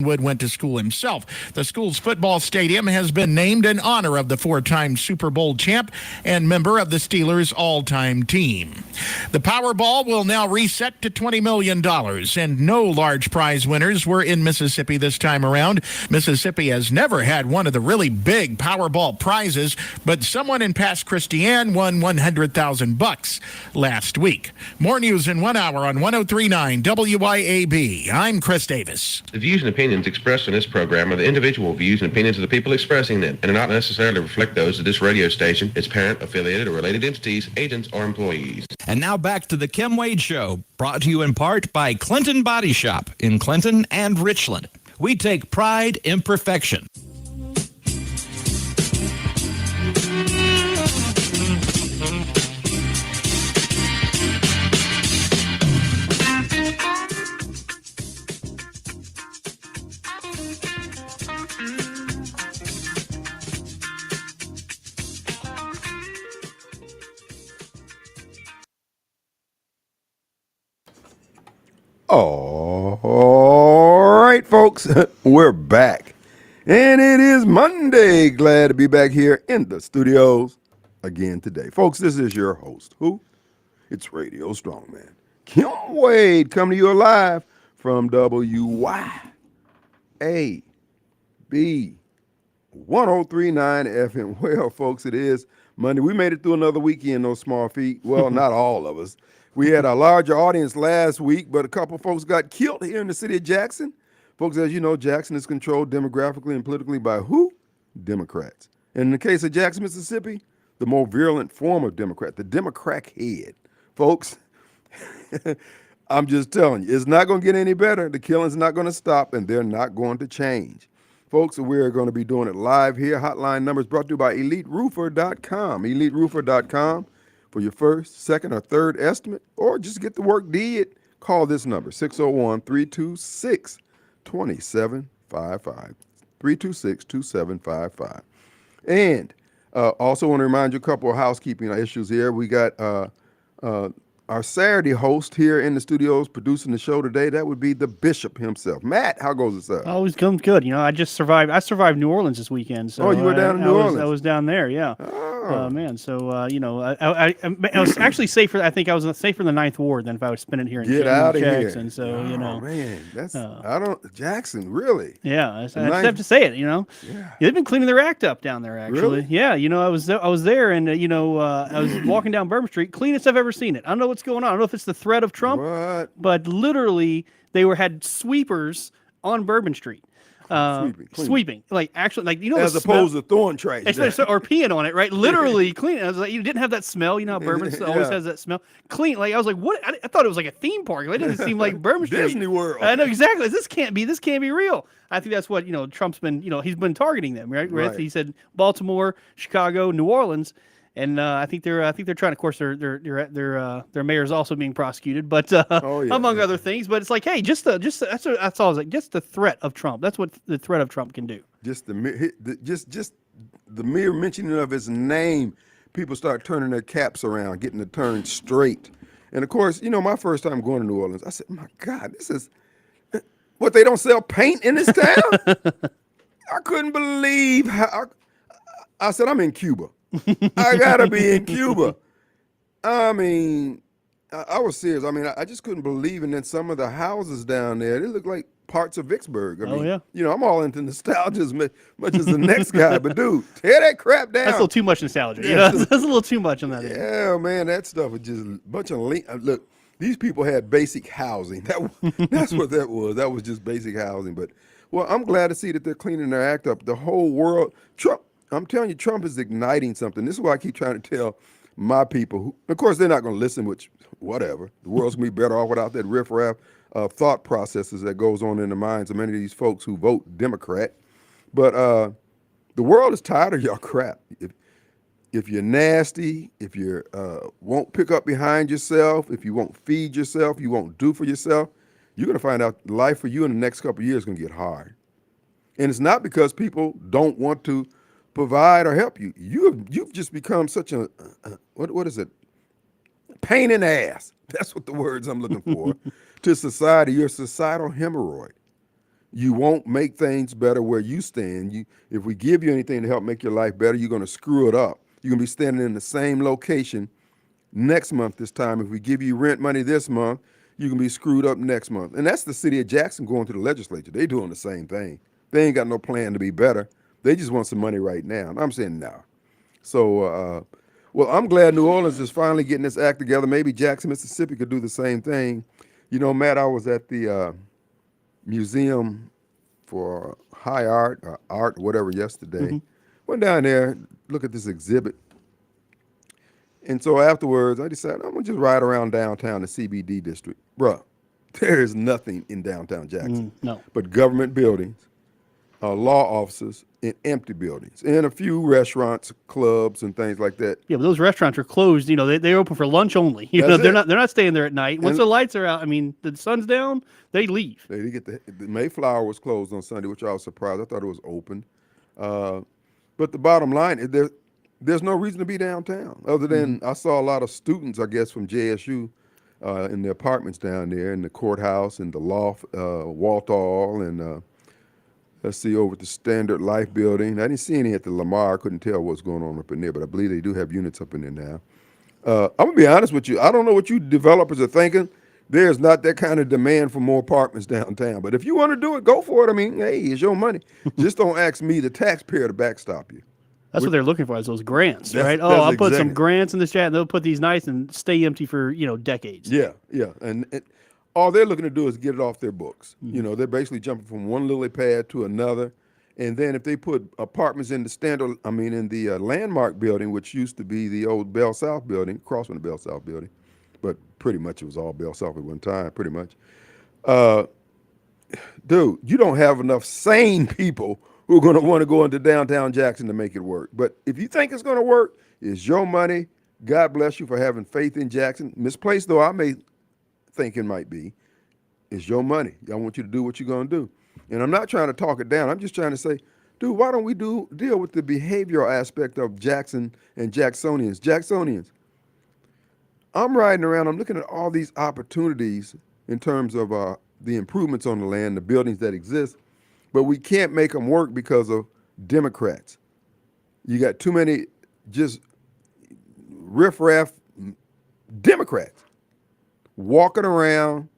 Wood went to school himself. The school's football stadium has been named in honor of the four-time Super Bowl champ and member of the Steelers' all-time team. The Powerball will now reset to $20 million, and no large prize winners were in Mississippi this time around. Mississippi has never had one of the really big Powerball prizes, but someone in Pass Christian won $100,000 last week. More news in 1 hour on 103.9 WYAB. I'm Chris Davis. The views and opinions expressed in this program are the individual views and opinions of the people expressing them and do not necessarily reflect those of this radio station, its parent, affiliated, or related entities, agents, or employees. And now back to the Kim Wade Show, brought to you in part by Clinton Body Shop in Clinton and Richland. We take pride in perfection. All right, folks, we're back. And it is Monday. Glad to be back here in the studios again today. Folks, this is your host. Who? It's Radio Strongman. Kim Wade coming to you live from WYAB 1039 FM. Well, folks, it is Monday. We made it through another weekend, those small feet. Well, not all of us. We had a larger audience last week, but a couple folks got killed here in the city of Jackson. Folks, as you know, Jackson is controlled demographically and politically by who? Democrats. And in the case of Jackson, Mississippi, the more virulent form of Democrat, the Democrat head. Folks, I'm just telling you, it's not going to get any better. The killing's not going to stop, and they're not going to change. Folks, we're going to be doing it live here. Hotline numbers brought to you by EliteRoofer.com. EliteRoofer.com. For your first, second, or third estimate, or just get the work did, call this number, 601-326-2755, 326-2755. And also want to remind you a couple of housekeeping issues here. We got our Saturday host here in the studios producing the show today. That would be the Bishop himself. Matt, how goes it, sir? Oh, it's going good. You know, I survived New Orleans this weekend. So you were down in New Orleans? I was down there, yeah. Oh. Man. So, you know, I was actually safer. I think I was safer in the Ninth Ward than if I was spending it here in Get out of Jackson. here. So, you know. Oh, man. That's, Jackson, really? Yeah. I just have to say it, you know. Yeah. They've been cleaning their act up down there, actually. Really? Yeah. You know, I was there and, you know, I was walking down Bourbon Street, cleanest I've ever seen it. I don't know what's going on. I don't know if it's the threat of Trump, but literally they had sweepers on Bourbon Street. Sweeping, like actually, like you know, as opposed to throwing trash or peeing on it, right? Literally cleaning. I was like, you didn't have that smell. You know how Bourbon always has that smell. Clean. Like I was like, what? I thought it was like a theme park. It didn't seem like Bourbon Street. Disney World. I know exactly. This can't be real. I think that's what Trump's been. He's been targeting them, right? He said Baltimore, Chicago, New Orleans. And I think they're trying. Of course, their mayor is also being prosecuted, but among other things. But it's like, hey, that's all. It's like just the threat of Trump. That's what the threat of Trump can do. Just the mere mentioning of his name, people start turning their caps around, getting the turn straight. And of course, my first time going to New Orleans, I said, my God, this is what, they don't sell paint in this town. I couldn't believe how. I said, I'm in Cuba. I gotta be in Cuba. I mean, I was serious. I mean, I just couldn't believe it. And then some of the houses down there, they look like parts of Vicksburg. I mean, I'm all into nostalgia as much as the next guy. But dude, tear that crap down. That's a little too much nostalgia. That's a little too much on that. Yeah, man, that stuff was just a bunch of look. These people had basic housing. That's what that was. That was just basic housing. But well, I'm glad to see that they're cleaning their act up. The whole world, Trump. I'm telling you, Trump is igniting something. This is why I keep trying to tell my people, who, of course, they're not going to listen, which, whatever. The world's going to be better off without that riffraff thought processes that goes on in the minds of many of these folks who vote Democrat. But the world is tired of y'all crap. If you're nasty, if you won't pick up behind yourself, if you won't feed yourself, you won't do for yourself, you're going to find out life for you in the next couple of years is going to get hard. And it's not because people don't want to provide or help you. You've just become such a what is it? Pain in the ass. That's what the words I'm looking for to society. You're a societal hemorrhoid. You won't make things better where you stand. If we give you anything to help make your life better, you're going to screw it up. You're going to be standing in the same location next month this time. If we give you rent money this month, you can be screwed up next month. And that's the city of Jackson going to the legislature. They doing the same thing. They ain't got no plan to be better. They just want some money right now. And I'm saying no. So, well, I'm glad New Orleans is finally getting this act together. Maybe Jackson, Mississippi could do the same thing. You know, Matt, I was at the Museum for High Art, or Art, whatever, yesterday. Went down there, look at this exhibit. And so afterwards, I decided I'm going to just ride around downtown, the CBD district. Bruh, there is nothing in downtown Jackson No. but government buildings, law offices, and empty buildings, and a few restaurants, clubs, and things like that. Yeah, but those restaurants are closed. You know, they're open for lunch only. You know, That's they're it. not staying there at night. Once And- the lights are out, I mean, the sun's down, they leave. They did get the Mayflower was closed on Sunday, which I was surprised. I thought it was open. But the bottom line is there's no reason to be downtown other than I saw a lot of students, I guess, from JSU in the apartments down there, in the courthouse, and the loft, Walthall, and let's see, over at the Standard Life building. I didn't see any at the Lamar. I couldn't tell what's going on up in there, but I believe they do have units up in there now. I'm going to be honest with you. I don't know what you developers are thinking. There's not that kind of demand for more apartments downtown. But if you want to do it, go for it. I mean, hey, it's your money. Just don't ask me, the taxpayer, to backstop you. That's what they're looking for, is those grants, That's- right? Oh, that's I'll put some exactly- grants in this chat, and they'll put these nice and stay empty for, decades. Yeah, yeah. And all they're looking to do is get it off their books. You know, they're basically jumping from one lily pad to another. And then if they put apartments in the Landmark building, which used to be the old Bell South building, across from the Bell South building, but pretty much it was all Bell South at one time, pretty much. Dude, you don't have enough sane people who are going to want to go into downtown Jackson to make it work. But if you think it's going to work, it's your money. God bless you for having faith in Jackson. Misplaced though I may think it might be, it's your money. I want you to do what you're going to do. And I'm not trying to talk it down. I'm just trying to say, dude, why don't we deal with the behavioral aspect of Jackson and Jacksonians? Jacksonians, I'm riding around, I'm looking at all these opportunities in terms of the improvements on the land, the buildings that exist, but we can't make them work because of Democrats. You got too many just riffraff Democrats walking around,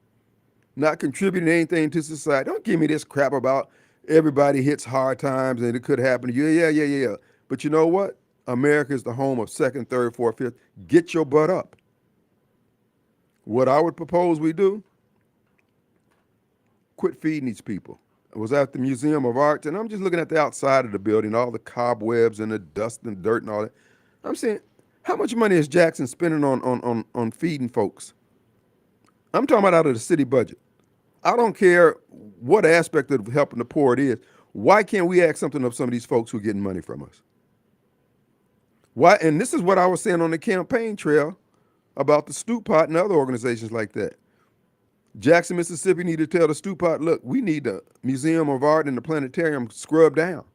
not contributing anything to society. Don't give me this crap about everybody hits hard times and it could happen to you. Yeah. But you know what? America is the home of second, third, fourth, fifth. Get your butt up. What I would propose we do, quit feeding these people. I was at the Museum of Art, and I'm just looking at the outside of the building, all the cobwebs and the dust and dirt and all that. I'm saying, how much money is Jackson spending on feeding folks? I'm talking about out of the city budget. I don't care what aspect of helping the poor it is. Why can't we ask something of some of these folks who are getting money from us? Why? And this is what I was saying on the campaign trail about the Stoop Pot and other organizations like that. Jackson, Mississippi need to tell the Stoop Pot, look, we need the Museum of Art and the planetarium scrubbed down.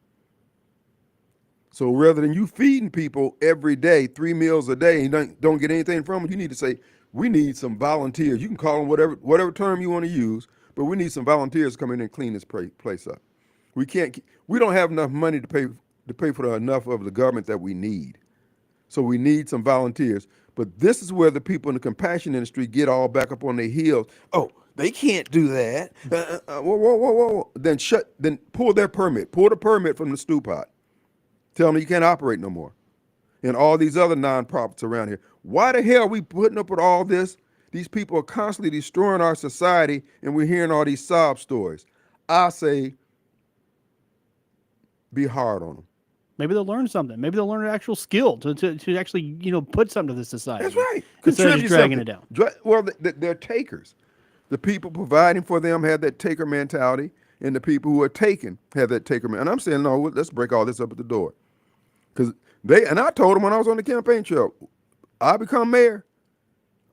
So rather than you feeding people every day, 3 meals a day, and don't get anything from them, you need to say, we need some volunteers. You can call them whatever term you want to use, but we need some volunteers to come in and clean this place up. We don't have enough money to pay for enough of the government that we need. So we need some volunteers. But this is where the people in the compassion industry get all back up on their heels. Oh, they can't do that. Whoa. Then pull their permit. Pull the permit from the Stoop Pot. Tell them you can't operate no more. And all these other nonprofits around here. Why the hell are we putting up with all this? These people are constantly destroying our society, and we're hearing all these sob stories. I say, be hard on them. Maybe they'll learn something. Maybe they'll learn an actual skill to actually, put something to this society. That's right. Instead of just dragging it down. Well, they're takers. The people providing for them have that taker mentality, and the people who are taken have that taker mentality. And I'm saying, no, let's break all this up at the door. And I told them when I was on the campaign trail, I become mayor,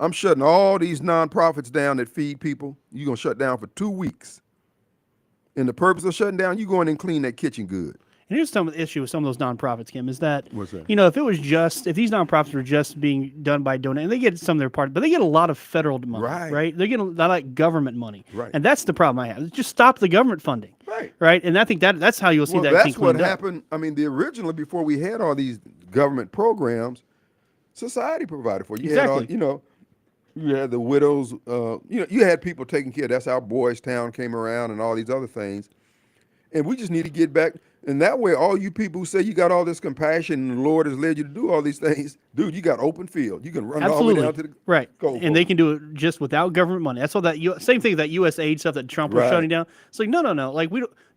I'm shutting all these nonprofits down that feed people. You're going to shut down for 2 weeks. And the purpose of shutting down, you go in and clean that kitchen good. And here's some of the issue with some of those nonprofits, Kim, is that, What's that? if these nonprofits were just being done by donating, they get some of their part, but they get a lot of federal money, Right. They get a lot of government money. Right. And that's the problem I have. Just stop the government funding. Right. And I think that's how you'll see that. That's what cleaned up. happened. I mean, originally before we had all these government programs, society provided for you. You had all, Exactly. you had the widows. You had people taking care. That's how Boys Town came around and all these other things. And we just need to get back. And that way, all you people who say you got all this compassion and the Lord has led you to do all these things, dude, you got open field. You can run all the way Absolutely. down to the Right. goal And they post. can do it just without government money. That's all that same thing that USAID stuff that Trump was Right. shutting down. It's like, no. Like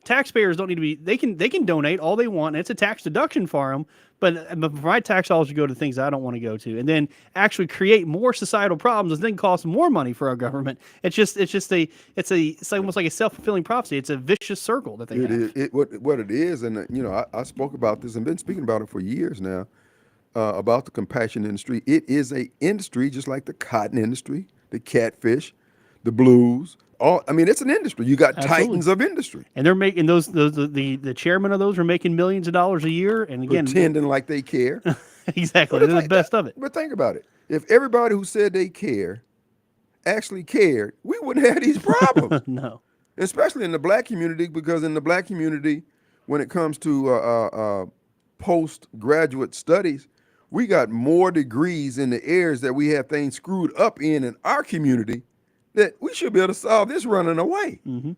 taxpayers don't need to be, they can donate all they want. And it's a tax deduction for them, but my tax dollars should go to things I don't want to go to. And then actually create more societal problems and then cost more money for our government. It's almost like a self-fulfilling prophecy. It's a vicious circle that they have. What it is, and I spoke about this and been speaking about it for years now, about the compassion industry. It is a industry just like the cotton industry, the catfish, the blues. It's an industry. You got Absolutely. titans of industry And they're making the chairman of those are making millions of dollars a year. And again, pretending like they care. exactly, But they're the best of it. But think about it. If everybody who said they care actually cared, we wouldn't have these problems. No. Especially in the black community, because in the black community, when it comes to postgraduate studies, we got more degrees in the areas that we have things screwed up in our community that we should be able to solve this running away. Mm-hmm.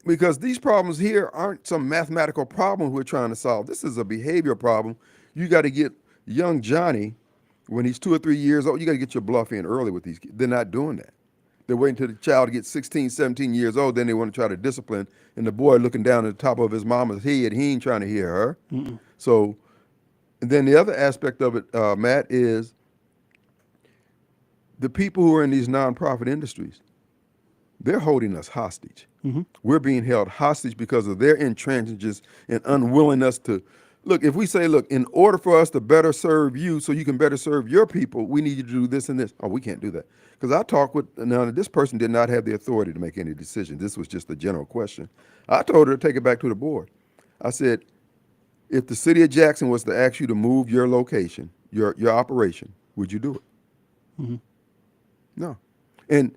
Because these problems here aren't some mathematical problem we're trying to solve. This is a behavior problem. You got to get young Johnny, when he's 2 or 3 years old, you got to get your bluff in early with these kids. They're not doing that. They're waiting until the child gets 16, 17 years old, then they want to try to discipline. And the boy looking down at the top of his mama's head, he ain't trying to hear her. Mm-mm. So, and then the other aspect of it, Matt, is the people who are in these nonprofit industries, they're holding us hostage. Mm-hmm. We're being held hostage because of their intransigence and unwillingness to look. If we say, look, in order for us to better serve you so you can better serve your people, we need you to do this and this. Oh, we can't do that. Because I talked with, now this person did not have the authority to make any decision. This was just a general question. I told her to take it back to the board. I said, if the city of Jackson was to ask you to move your location, your operation, would you do it? Mm-hmm. No. And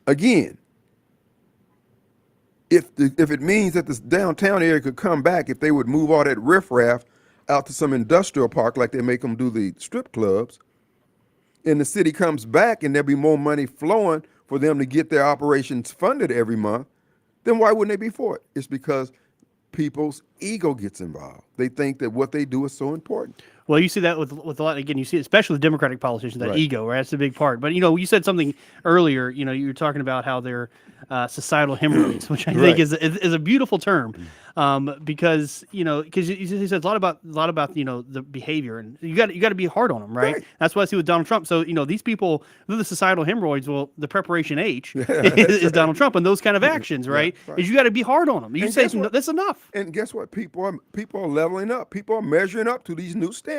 again, if it means that this downtown area could come back, if they would move all that riffraff out to some industrial park like they make them do the strip clubs, and the city comes back and there'll be more money flowing for them to get their operations funded every month, then why wouldn't they be for it? It's because people's ego gets involved. They think that what they do is so important. Well, you see that with a lot. Again, you see it, especially with Democratic politicians, that Right. ego, right? That's a big part. But you said something earlier. You were talking about how they're societal hemorrhoids, which I think Right. is a beautiful term, because he says a lot about the behavior, and you got to be hard on them, right? Right. That's what I see with Donald Trump. So these people, they're the societal hemorrhoids. Well, the preparation H is Donald Trump, and those kind of actions, right? right. Is you got to be hard on them. You And say guess what? that's enough. And guess what? People are leveling up. People are measuring up to these new standards.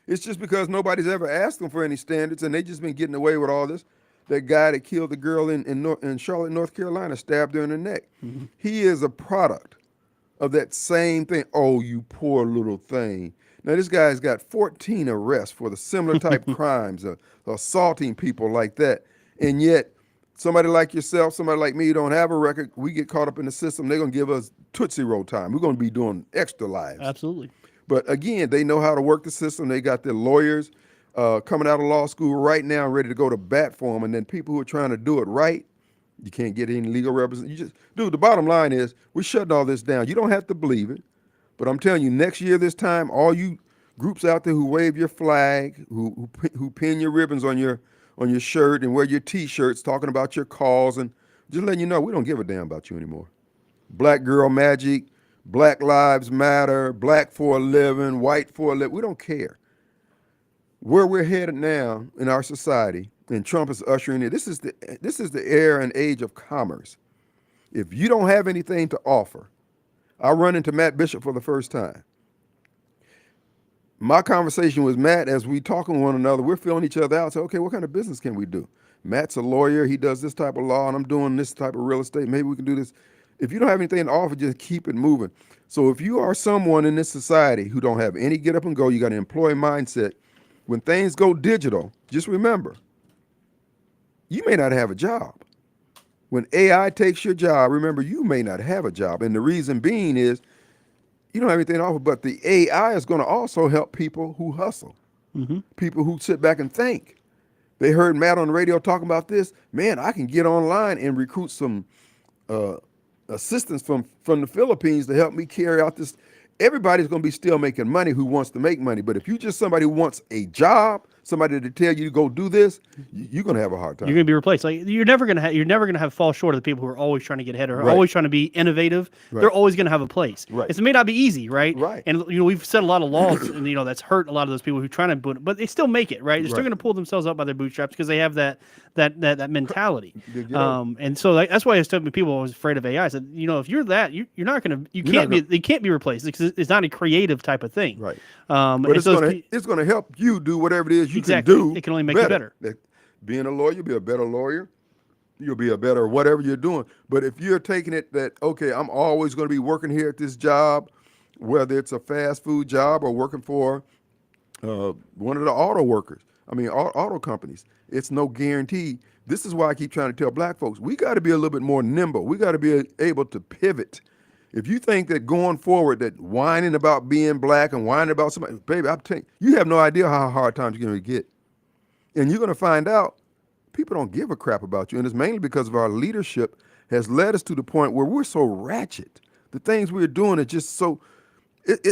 It's just because nobody's ever asked them for any standards, and they just been getting away with all this. That guy that killed the girl in Charlotte, North Carolina, stabbed her in the neck. Mm-hmm. He is a product of that same thing. Oh, you poor little thing. Now, this guy's got 14 arrests for the similar type crimes, assaulting people like that. And yet, somebody like yourself, somebody like me, don't have a record. We get caught up in the system. They're going to give us Tootsie Roll time. We're going to be doing extra lives. Absolutely. But again, they know how to work the system. They got their lawyers coming out of law school right now, ready to go to bat for them. And then people who are trying to do it right, you can't get any legal representation. Dude, the bottom line is we're shutting all this down. You don't have to believe it, but I'm telling you, next year this time, all you groups out there who wave your flag, who pin your ribbons on your shirt and wear your T-shirts talking about your cause, and just letting you know we don't give a damn about you anymore. Black Girl Magic, Black Lives Matter, Black for a living, White for a living. We don't care. Where we're headed now in our society, and Trump is ushering it, this is the era and age of commerce. If you don't have anything to offer, I run into Matt Bishop for the first time. My conversation with Matt, as we talking with one another, we're feeling each other out. Say, okay, what kind of business can we do? Matt's a lawyer. He does this type of law, and I'm doing this type of real estate. Maybe we can do this. If you don't have anything to offer, just keep it moving. So if you are someone in this society who don't have any get up and go, you got an employee mindset. When things go digital, just remember, you may not have a job. When AI takes your job, remember you may not have a job, and the reason being is you don't have anything to offer. But the AI is going to also help people who hustle, people who sit back and think. They heard Matt on the radio talking about this. Man, I can get online and recruit some uh, assistance from the Philippines to help me carry out this. Everybody's going to be still making money who wants to make money, but if you just somebody who wants a job, somebody to tell you to go do this, you're going to have a hard time. You're going to be replaced. Like you're never going to have fall short of the people who are always trying to get ahead or Right. always trying to be innovative. Right. They're always going to have a place. Right. It may not be easy, right? Right. And we've set a lot of laws, and that's hurt a lot of those people who try to boot, but they still make it, right? They're still Right. going to pull themselves up by their bootstraps because they have that mentality. They get up. And so that's why I said people are always afraid of AI. I said, if you're that, you're not going to, they can't be replaced because it's not a creative type of thing. Right. But But it's going to help you do whatever it is you Exactly. can do. It can only make you better. Being a lawyer, you'll be a better lawyer. You'll be a better whatever you're doing. But if you're taking it that, okay, I'm always going to be working here at this job, whether it's a fast food job or working for one of the auto workers, auto companies, it's no guarantee. This is why I keep trying to tell black folks, we got to be a little bit more nimble. We got to be able to pivot. If you think that going forward, that whining about being black and whining about somebody, baby, I'm telling you, you have no idea how hard times you're going to get. And you're going to find out people don't give a crap about you. And it's mainly because of our leadership has led us to the point where we're so ratchet. The things we're doing are just so,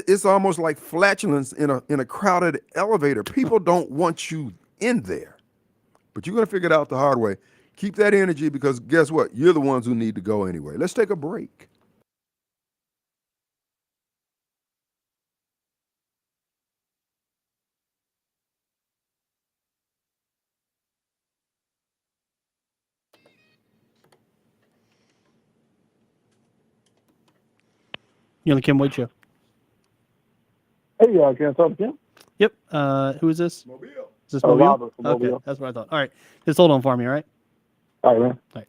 it's almost like flatulence in a crowded elevator. People don't want you in there. But you're going to figure it out the hard way. Keep that energy because guess what? You're the ones who need to go anyway. Let's take a break. You're on the Kim Wade Show. Hey, can I talk to Kim? Yep. Who is this? Mobile. Is this Mobile? Robert from Okay, Mobile. that's what I thought. All right, just hold on for me. All right. All right, man. All right.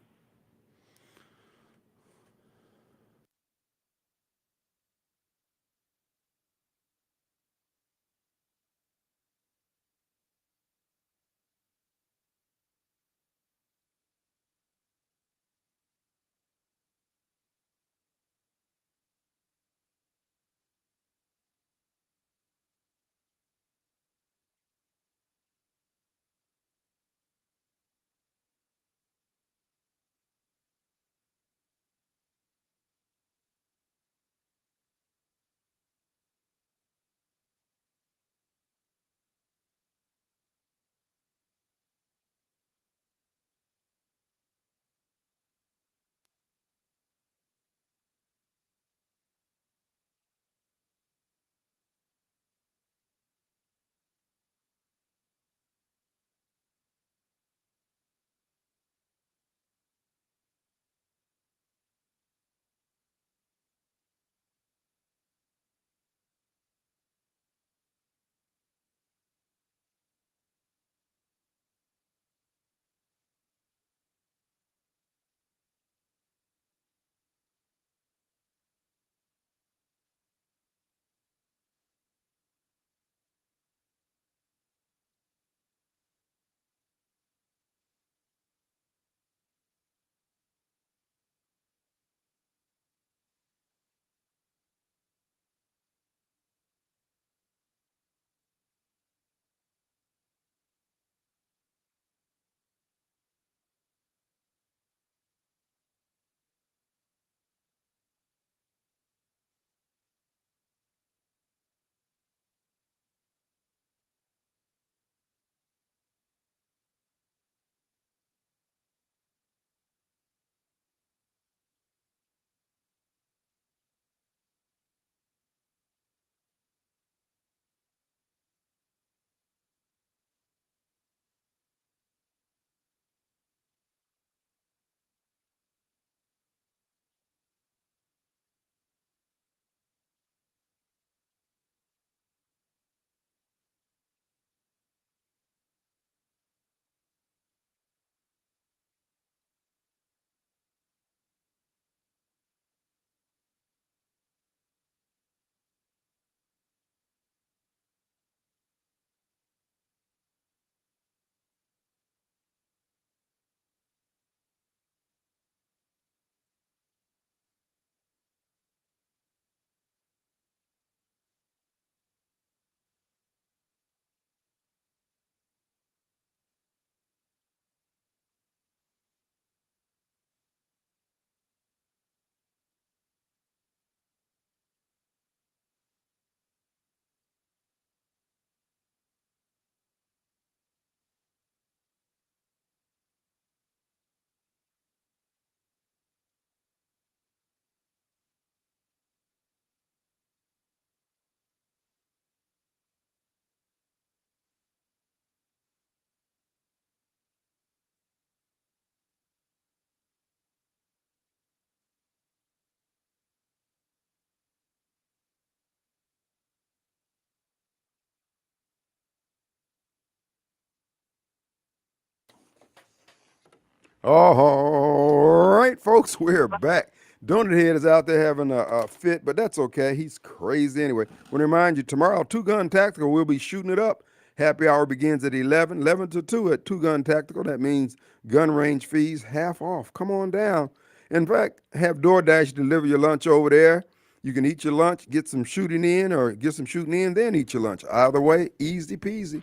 All right, folks, we're back. Donut Head is out there having a fit, but that's okay. He's crazy anyway. I want to remind you, tomorrow, Two Gun Tactical, we'll be shooting it up. Happy hour begins at 11 to 2 at Two Gun Tactical. That means gun range fees half off. Come on down. In fact, have DoorDash deliver your lunch over there. You can eat your lunch, get some shooting in, or get some shooting in, then eat your lunch. Either way, easy peasy.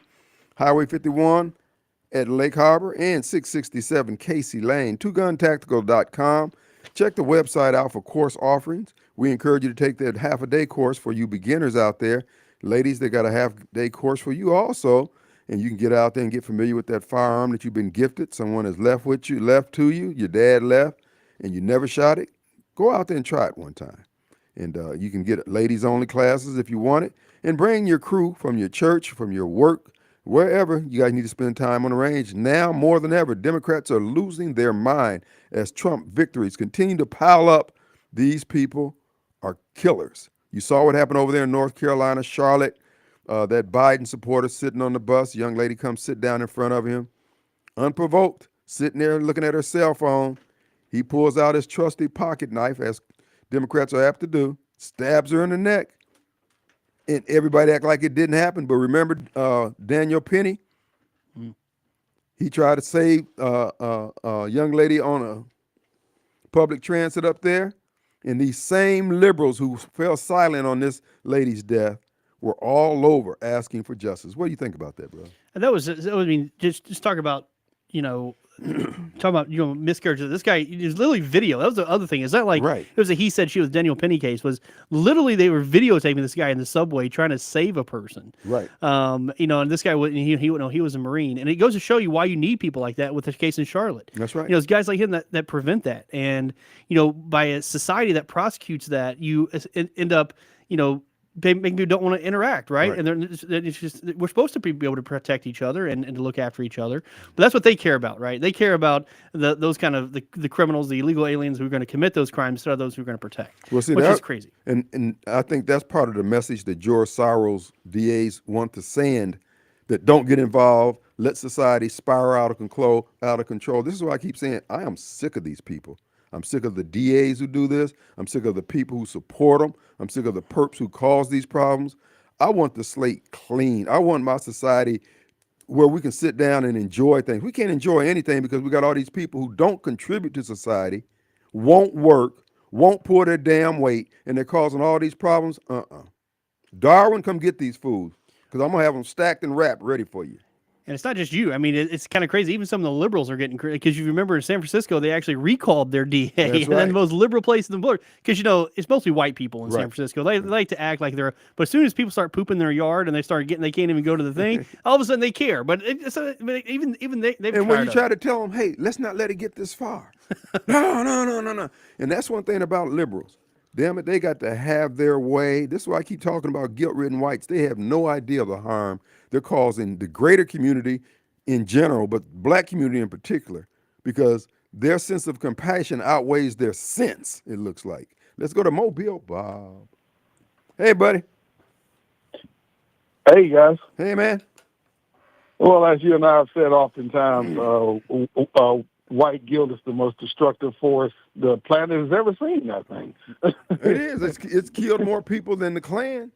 Highway 51 at Lake Harbor and 667 Casey Lane. TwoGunTactical.com. Check the website out for course offerings. We encourage you to take that half-a-day course for you beginners out there. Ladies, they got a half-day course for you also, and you can get out there and get familiar with that firearm that you've been gifted. Someone has left to you, your dad left, and you never shot it. Go out there and try it one time. And you can get ladies-only classes if you want it. And bring your crew from your church, from your work, wherever. You guys need to spend time on the range. Now more than ever, Democrats are losing their mind as Trump victories continue to pile up. These people are killers. You saw what happened over there in North Carolina, Charlotte. That Biden supporter sitting on the bus. A young lady comes sit down in front of him, unprovoked, sitting there looking at her cell phone. He pulls out his trusty pocket knife, as Democrats are apt to do, stabs her in the neck. And everybody act like it didn't happen. But remember Daniel Penny? He tried to save a young lady on a public transit up there. And these same liberals who fell silent on this lady's death were all over asking for justice. What do you think about that, bro? And that was, I mean, just talk about, miscarriages. This guy is literally video. That was the other thing. Is that like, right. It was a he said she was Daniel Penny case. Was literally they were videotaping this guy in the subway trying to save a person. Right. And this guy he was a Marine, and it goes to show you why you need people like that with the case in Charlotte. That's right. It's guys like him that prevent that, and by a society that prosecutes that, you end up making people don't want to interact, right? And it's just we're supposed to be able to protect each other and to look after each other, but that's what they care about, right? They care about those kind of the criminals, the illegal aliens who are going to commit those crimes instead of those who are going to protect. Well, see, which is crazy. And I think that's part of the message that George Soros DAs want to send, that don't get involved, let society spiral out of control. This is why I keep saying I am sick of these people. I'm sick of the DAs who do this. I'm sick of the people who support them. I'm sick of the perps who cause these problems. I want the slate clean. I want my society where we can sit down and enjoy things. We can't enjoy anything because we got all these people who don't contribute to society, won't work, won't pull their damn weight, and they're causing all these problems. Darwin, come get these fools, because I'm going to have them stacked and wrapped ready for you. And it's not just you. I mean, it's kind of crazy. Even some of the liberals are getting crazy, because you remember in San Francisco, they actually recalled their DA. That's and then the most liberal place in the world, because it's mostly white people in San Francisco. They like to act like they're. But as soon as people start pooping their yard and they can't even go to the thing, all of a sudden they care. But even they. And when you try to tell them, hey, let's not let it get this far. No. And that's one thing about liberals. Damn it, they got to have their way. This is why I keep talking about guilt-ridden whites. They have no idea of the harm they're causing the greater community in general, but black community in particular, because their sense of compassion outweighs their sense, it looks like. Let's go to Mobile Bob. Hey, buddy. Hey, guys. Hey, man. Well, as you and I have said oftentimes, white guilt is the most destructive force the planet has ever seen, I think. It is. It's killed more people than the Klan.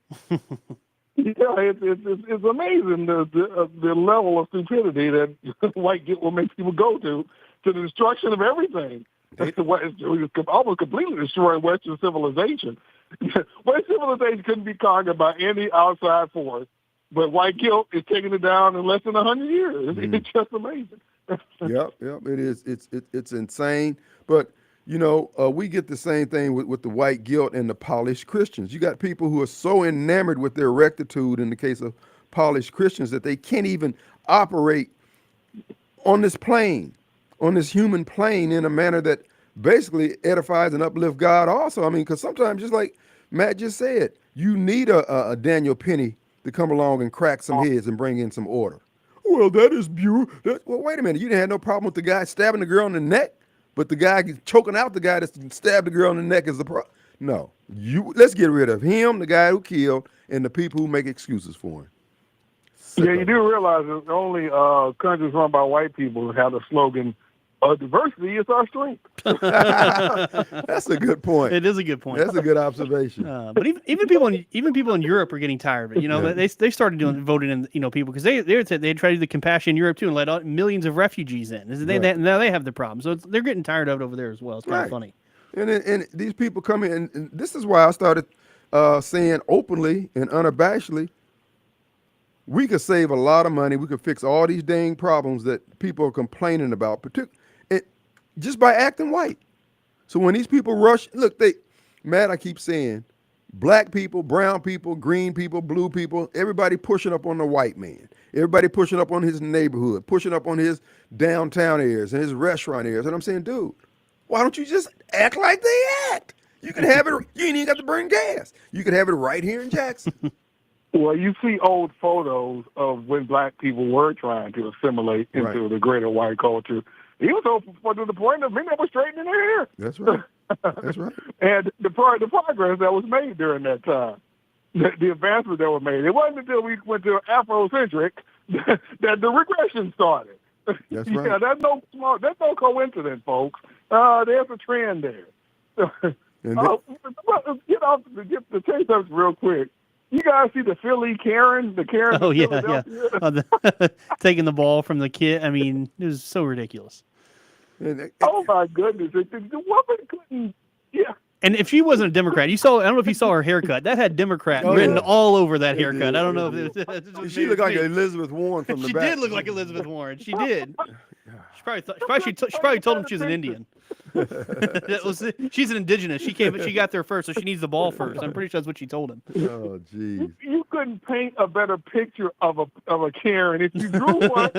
Yeah, it's amazing the level of stupidity that white guilt will make people go to the destruction of everything. It's almost completely destroying Western civilization. Western civilization couldn't be conquered by any outside force, but white guilt is taking it down in less than 100 years. It's just amazing. Yep. It is. It's insane. But we get the same thing with the white guilt and the polished Christians. You got people who are so enamored with their rectitude in the case of polished Christians that they can't even operate on this plane, on this human plane, in a manner that basically edifies and uplifts God also. I mean, because sometimes, just like Matt just said, you need a Daniel Penny to come along and crack some heads and bring in some order. Well, that is beautiful. Well, wait a minute. You didn't have no problem with the guy stabbing the girl in the neck, but the guy choking out the guy that stabbed the girl in the neck is the problem. No, let's get rid of him, the guy who killed, and the people who make excuses for him. Yeah, you do realize that only countries run by white people have the slogan, diversity is our strength. That's a good point. It is a good point. That's a good observation. But even people in Europe are getting tired of it. You know, they started doing voting in, you know, people because they tried to do the compassion in Europe too and let millions of refugees in. Now they have the problem, so they're getting tired of it over there as well. It's kind of funny. And these people come in, and this is why I started saying openly and unabashedly, we could save a lot of money. We could fix all these dang problems that people are complaining about, just by acting white. So when these people rush, look, Matt, I keep saying, black people, brown people, green people, blue people, everybody pushing up on the white man. Everybody pushing up on his neighborhood, pushing up on his downtown areas and his restaurant areas. And I'm saying, dude, why don't you just act like they act? You can have it. You ain't even got to burn gas. You can have it right here in Jackson. Well, you see old photos of when black people were trying to assimilate into the greater white culture. He was to the point of many of them straightening their hair. That's right. That's right. And the progress that was made during that time, the advancements that were made. It wasn't until we went to Afrocentric that the regression started. That's Yeah, right. that's no coincidence, folks. There's a trend there. To tell you something real quick, you guys see the Philly Karen? The Karen? Oh yeah. Taking the ball from the kid. I mean, it was so ridiculous. Oh my goodness! The woman couldn't. Yeah. And if she wasn't a Democrat, I don't know if you saw her haircut. That had Democrat written all over that haircut. I don't know if it was She looked like Elizabeth Warren from the She back. did look like Elizabeth Warren. She did. She probably told him she was an Indian. She's an indigenous. She got there first, so she needs the ball first. I'm pretty sure that's what she told him. Oh, geez. You couldn't paint a better picture of a Karen if you drew one.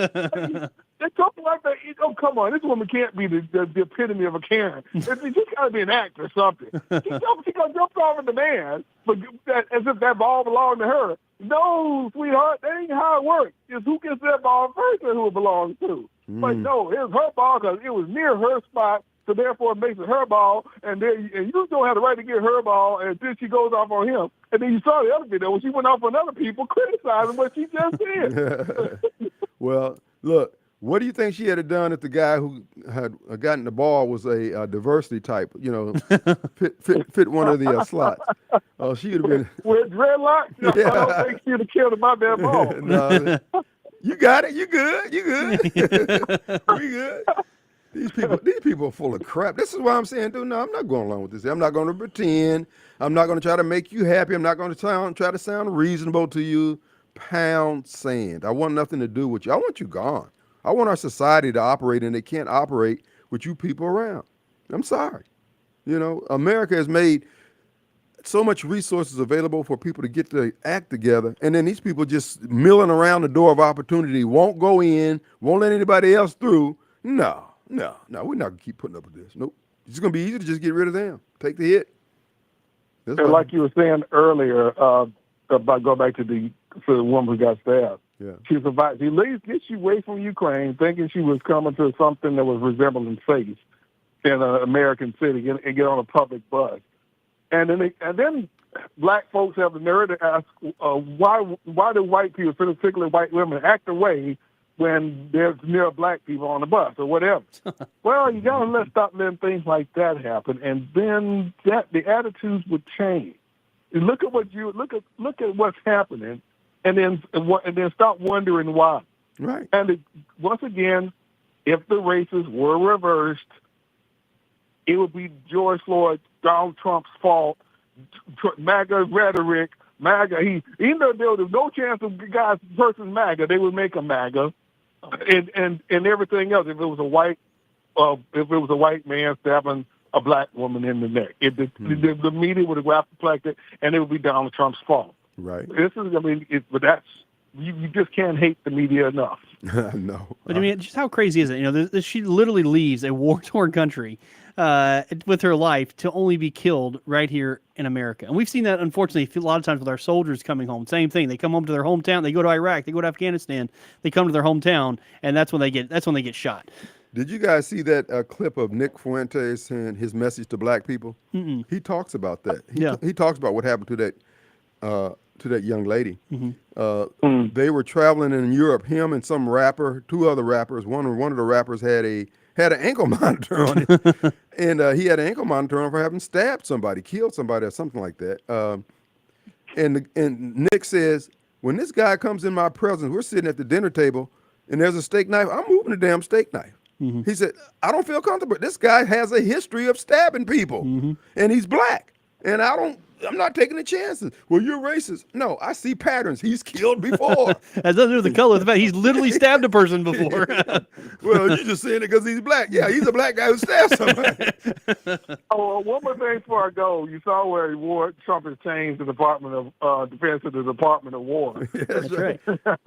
It's something like that. Oh, come on. This woman can't be the epitome of a Karen. She's got to be an actor or something. She gonna jump off at the man, but as if that ball belonged to her. No, sweetheart, that ain't how it works. It's who gets that ball first and who it belongs to. But no, it's her ball because it was near her spot, so therefore it makes it her ball, and you don't have the right to get her ball, and then she goes off on him. And then you saw the other video when she went off on other people criticizing what she just did. Well, look, what do you think she had done if the guy who had gotten the ball was a diversity type, fit one of the slots? Oh, she would have been. With dreadlocks? Yeah. I don't think she would have killed about that ball. No, you got it. You good. You good. We good. These people are full of crap. This is why I'm saying, dude, no, I'm not going along with this. I'm not going to pretend. I'm not going to try to make you happy. I'm not going to try to sound reasonable to you. Pound sand. I want nothing to do with you. I want you gone. I want our society to operate, and it can't operate with you people around. I'm sorry. America has made so much resources available for people to get to act together, and then these people just milling around the door of opportunity, won't go in, won't let anybody else through. No, we're not going to keep putting up with this. Nope. It's going to be easy to just get rid of them. Take the hit. And like you were saying earlier, about go back to the woman who got stabbed. Yeah. She survived. She gets you away from Ukraine, thinking she was coming to something that was resembling safe in an American city, and get on a public bus. And then black folks have the nerve to ask, why do white people, particularly white women, act away when there's near black people on the bus or whatever? Well, you gotta stop letting things like that happen, and then the attitudes would change. You look at what's happening, and then stop wondering why. Right. And once again, if the races were reversed, it would be George Floyd, Donald Trump's fault, MAGA rhetoric, MAGA. Even though there was no chance of guys versus MAGA, they would make a MAGA, and everything else. If it was a white man stabbing a black woman in the neck, the media would have reflected, and it would be Donald Trump's fault. Right. But that's you just can't hate the media enough. No. But I mean, just how crazy is it? She literally leaves a war-torn country with her life to only be killed right here in America. And we've seen that, unfortunately, a lot of times with our soldiers coming home. Same thing. They come home to their hometown. They go to Iraq. They go to Afghanistan. They come to their hometown, and that's when they get shot. Did you guys see that clip of Nick Fuentes and his message to black people? Mm-mm. He talks about that. Yeah. He talks about what happened to that young lady. Mm-hmm. They were traveling in Europe. Him and some rapper, two other rappers. One of the rappers had a had an ankle monitor on it, and he had an ankle monitor on for having stabbed somebody, killed somebody, or something like that. And Nick says, when this guy comes in my presence, we're sitting at the dinner table, and there's a steak knife. I'm moving the damn steak knife. He said, I don't feel comfortable. This guy has a history of stabbing people, and he's black, and I'm not taking the chances. Well, you're racist. No, I see patterns. He's killed before. Has nothing to do with the color of the fact he's literally stabbed a person before. Well, you're just saying it because he's black. Yeah, he's a black guy who stabbed somebody. Oh, one more thing before I go. You saw where Trump has changed the Department of Defense to the Department of War. That's right.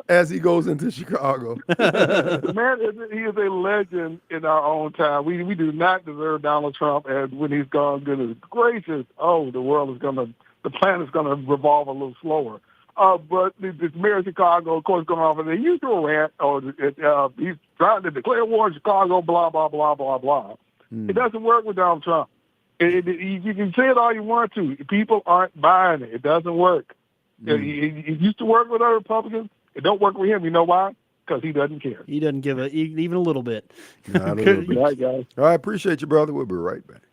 As he goes into Chicago. The man, he is a legend in our own time. We do not deserve Donald Trump, and when he's gone, goodness gracious, the planet's gonna revolve a little slower. But the mayor of Chicago, of course, going off and the usual rant, he's trying to declare war in Chicago, blah, blah, blah, blah, blah. It doesn't work with Donald Trump. You can say it all you want to. People aren't buying it. It doesn't work. It used to work with other Republicans. It don't work with him. You know why? Because he doesn't care. He doesn't give even a little bit. Not a little bit. All right, guys. All right, appreciate you, brother. We'll be right back.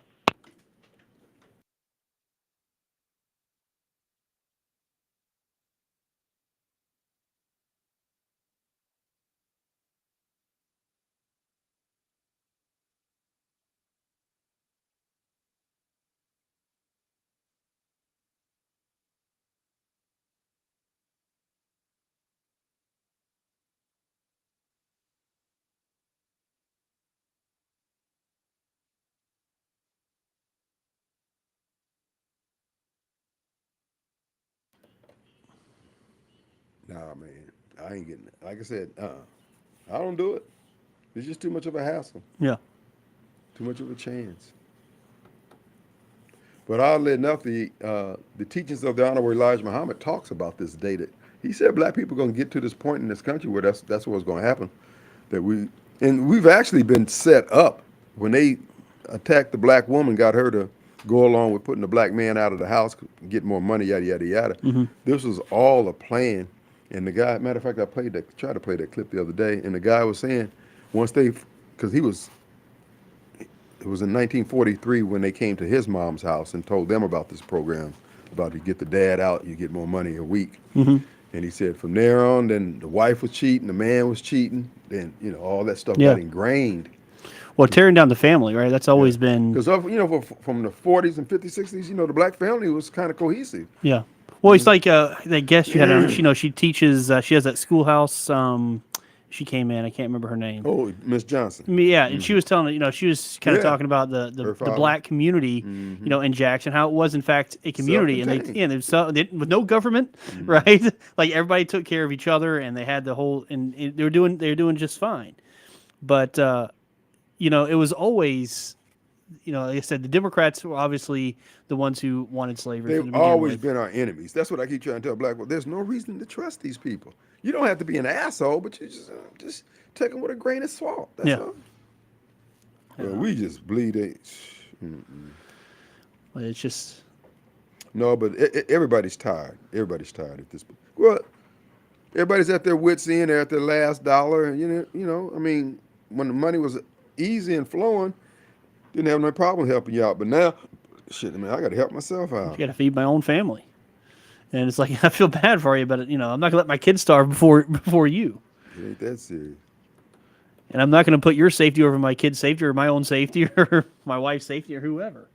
Nah, man, I ain't getting it. Like I said, I don't do it. It's just too much of a hassle, Yeah. too much of a chance. But oddly enough, the teachings of the Honorable Elijah Muhammad talks about this day that he said black people are going to get to this point in this country where that's what's going to happen. We've actually been set up when they attacked the black woman, got her to go along with putting the black man out of the house, get more money, yada yada yada. This was all a plan. And the guy, matter of fact, tried to play that clip the other day, and the guy was saying because it was in 1943 when they came to his mom's house and told them about this program, about you get the dad out, you get more money a week. And he said from there on, then the wife was cheating, the man was cheating, then all that stuff got ingrained. Well, tearing down the family, right? That's always been. Because from the 40s and 50s, 60s, the black family was kind of cohesive. Yeah. Well, it's like I guess you had she teaches. She has that schoolhouse. She came in. I can't remember her name. Oh, Miss Johnson. Yeah, and she was telling she was kind of talking about the black community, in Jackson, how it was in fact a community, and they with no government, right? Like everybody took care of each other, and they had the whole, and they were doing just fine. But it was always, like I said, the Democrats were obviously the ones who wanted slavery. They've always been our enemies. That's what I keep trying to tell black people. There's no reason to trust these people. You don't have to be an asshole, but you just take them with a grain of salt. That's all. Well, we just bleed it. Well, it's just. No, but everybody's tired. Everybody's tired at this point. Well, everybody's at their wits' end. They're at their last dollar. And, I mean, when the money was easy and flowing, didn't have no problem helping you out. But now, shit, I mean, I got to help myself out. I got to feed my own family. And it's like, I feel bad for you, but, I'm not going to let my kids starve before you. It ain't that serious. And I'm not going to put your safety over my kid's safety or my own safety or my wife's safety or whoever.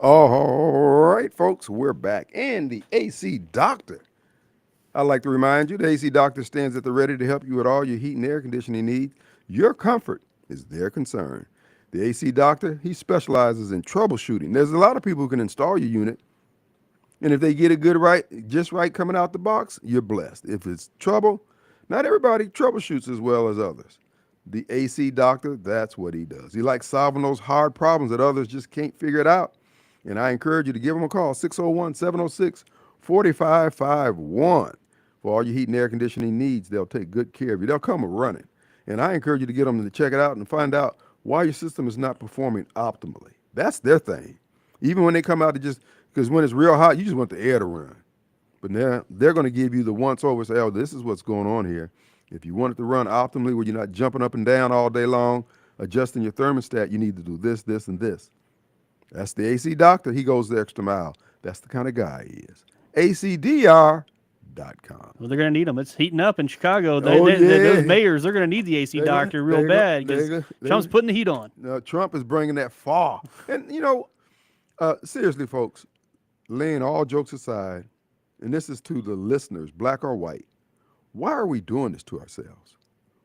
All right, folks, we're back. And the AC Doctor. I'd like to remind you, the AC Doctor stands at the ready to help you with all your heat and air conditioning needs. Your comfort is their concern. The AC Doctor, he specializes in troubleshooting. There's a lot of people who can install your unit, and if they get it just right coming out the box, you're blessed. If it's trouble, not everybody troubleshoots as well as others. The AC Doctor, that's what he does. He likes solving those hard problems that others just can't figure it out. And I encourage you to give him a call, 601-706-4551. For all your heat and air conditioning needs, they'll take good care of you. They'll come running. And I encourage you to get them to check it out and find out why your system is not performing optimally. That's their thing. Even when they come out because when it's real hot, you just want the air to run. But now they're going to give you the once over, say, oh, this is what's going on here. If you want it to run optimally where you're not jumping up and down all day long, adjusting your thermostat, you need to do this, this, and this. That's the AC Doctor. He goes the extra mile. That's the kind of guy he is. ACDR.com. Well, they're going to need them. It's heating up in Chicago. Yeah. Those mayors, they're going to need the AC Doctor real bad because Trump's putting the heat on. Trump is bringing that fall. And, seriously, folks, laying all jokes aside, and this is to the listeners, black or white, why are we doing this to ourselves?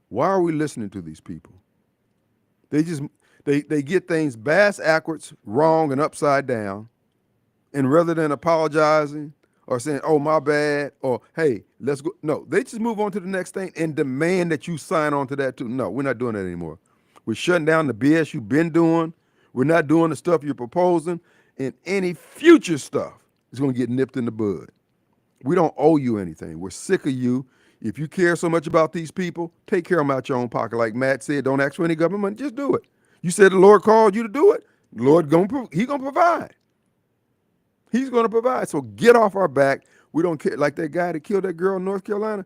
Why are we listening to these people? They get things bass-ackwards, wrong, and upside down, and rather than apologizing or saying, oh, my bad, or, hey, let's go. No, they just move on to the next thing and demand that you sign on to that too. No, we're not doing that anymore. We're shutting down the BS you've been doing. We're not doing the stuff you're proposing, and any future stuff is going to get nipped in the bud. We don't owe you anything. We're sick of you. If you care so much about these people, take care of them out your own pocket. Like Matt said, don't ask for any government money, just do it. You said the Lord called you to do it. The Lord, He's going to provide. He's going to provide. So get off our back. We don't care. Like that guy that killed that girl in North Carolina.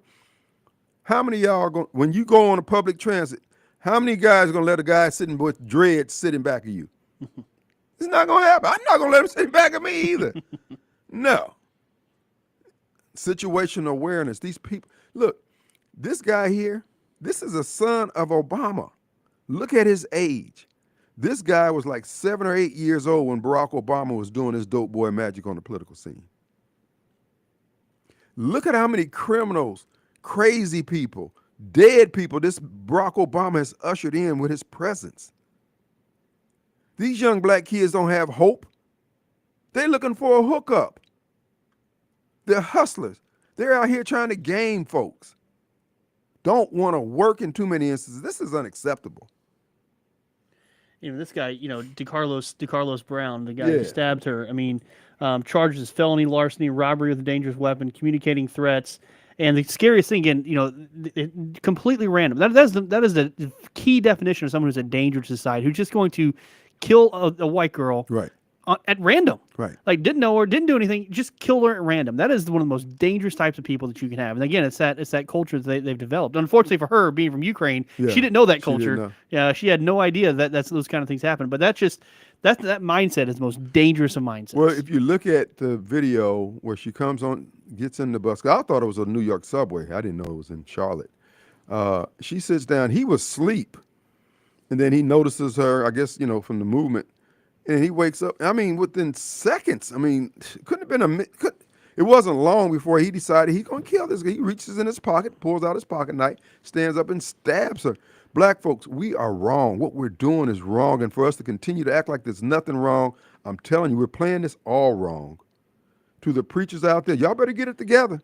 How many of y'all are going, when you go on a public transit, how many guys are going to let a guy sitting with dreads sit in back of you? It's not going to happen. I'm not going to let him sit in back of me either. No. Situational awareness. These people, look, this guy here, this is a son of Obama. Look at his age. This guy was like 7 or 8 years old when Barack Obama was doing his dope boy magic on the political scene. Look at how many criminals, crazy people, dead people this Barack Obama has ushered in with his presence. These young black kids don't have hope. They're looking for a hookup. They're hustlers. They're out here trying to game folks. Don't want to work in too many instances. This is unacceptable. This guy, DeCarlos Brown, the guy who stabbed her. I mean, charges felony larceny, robbery with a dangerous weapon, communicating threats, and the scariest thing, again, completely random. That is the key definition of someone who's a danger to society, who's just going to kill a white girl, right, at random, right? Like didn't know her, didn't do anything, just killed her at random. That is one of the most dangerous types of people that you can have. And again, it's that culture that they've developed. Unfortunately for her, being from Ukraine, she didn't know that culture. Yeah, she had no idea that those kind of things happen. But that mindset is the most dangerous of mindsets. Well, if you look at the video where she gets in the bus, I thought it was a New York subway. I didn't know it was in Charlotte. She sits down. He was asleep, and then he notices her. I guess from the movement. And he wakes up, I mean, within seconds. I mean, couldn't have been it wasn't long before he decided he's going to kill this guy. He reaches in his pocket, pulls out his pocket knife, stands up and stabs her. Black folks, we are wrong. What we're doing is wrong. And for us to continue to act like there's nothing wrong, I'm telling you, we're playing this all wrong. To the preachers out there, y'all better get it together.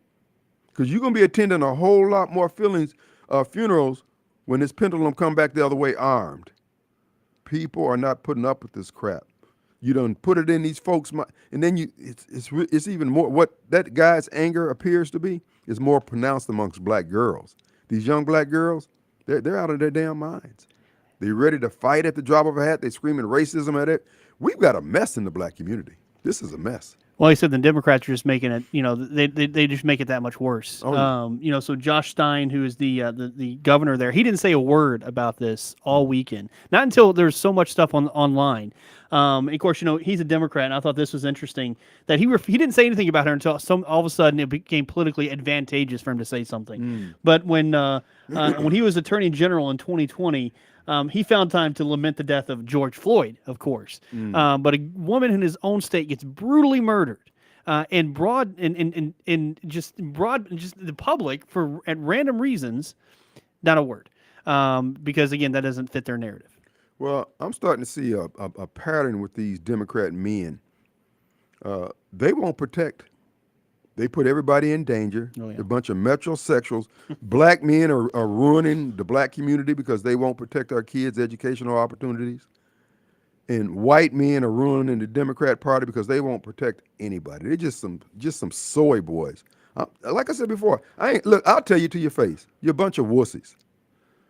Because you're going to be attending a whole lot more funerals when this pendulum come back the other way armed. People are not putting up with this crap. You don't put it in these folks' mind, and then it's even more. What that guy's anger appears to be is more pronounced amongst black girls. These young black girls, they're out of their damn minds. They're ready to fight at the drop of a hat. They're screaming racism at it. We've got a mess in the black community. This is a mess. Well, he said the Democrats are just making it, they just make it that much worse. Oh, yeah. So Josh Stein, who is the governor there, he didn't say a word about this all weekend. Not until there's so much stuff online. And of course, he's a Democrat, and I thought this was interesting that he didn't say anything about her until all of a sudden it became politically advantageous for him to say something. But when he was Attorney General in 2020, He found time to lament the death of George Floyd, of course. But a woman in his own state gets brutally murdered. And broad and just the public for at random reasons, not a word, because again that doesn't fit their narrative. Well, I'm starting to see a pattern with these Democrat men. They won't protect. They put everybody in danger. Oh, yeah. A bunch of metrosexuals. Black men are ruining the black community because they won't protect our kids' educational opportunities. And white men are ruining the Democrat Party because they won't protect anybody. They're just some soy boys. Like I said before, I'll tell you to your face, you're a bunch of wussies.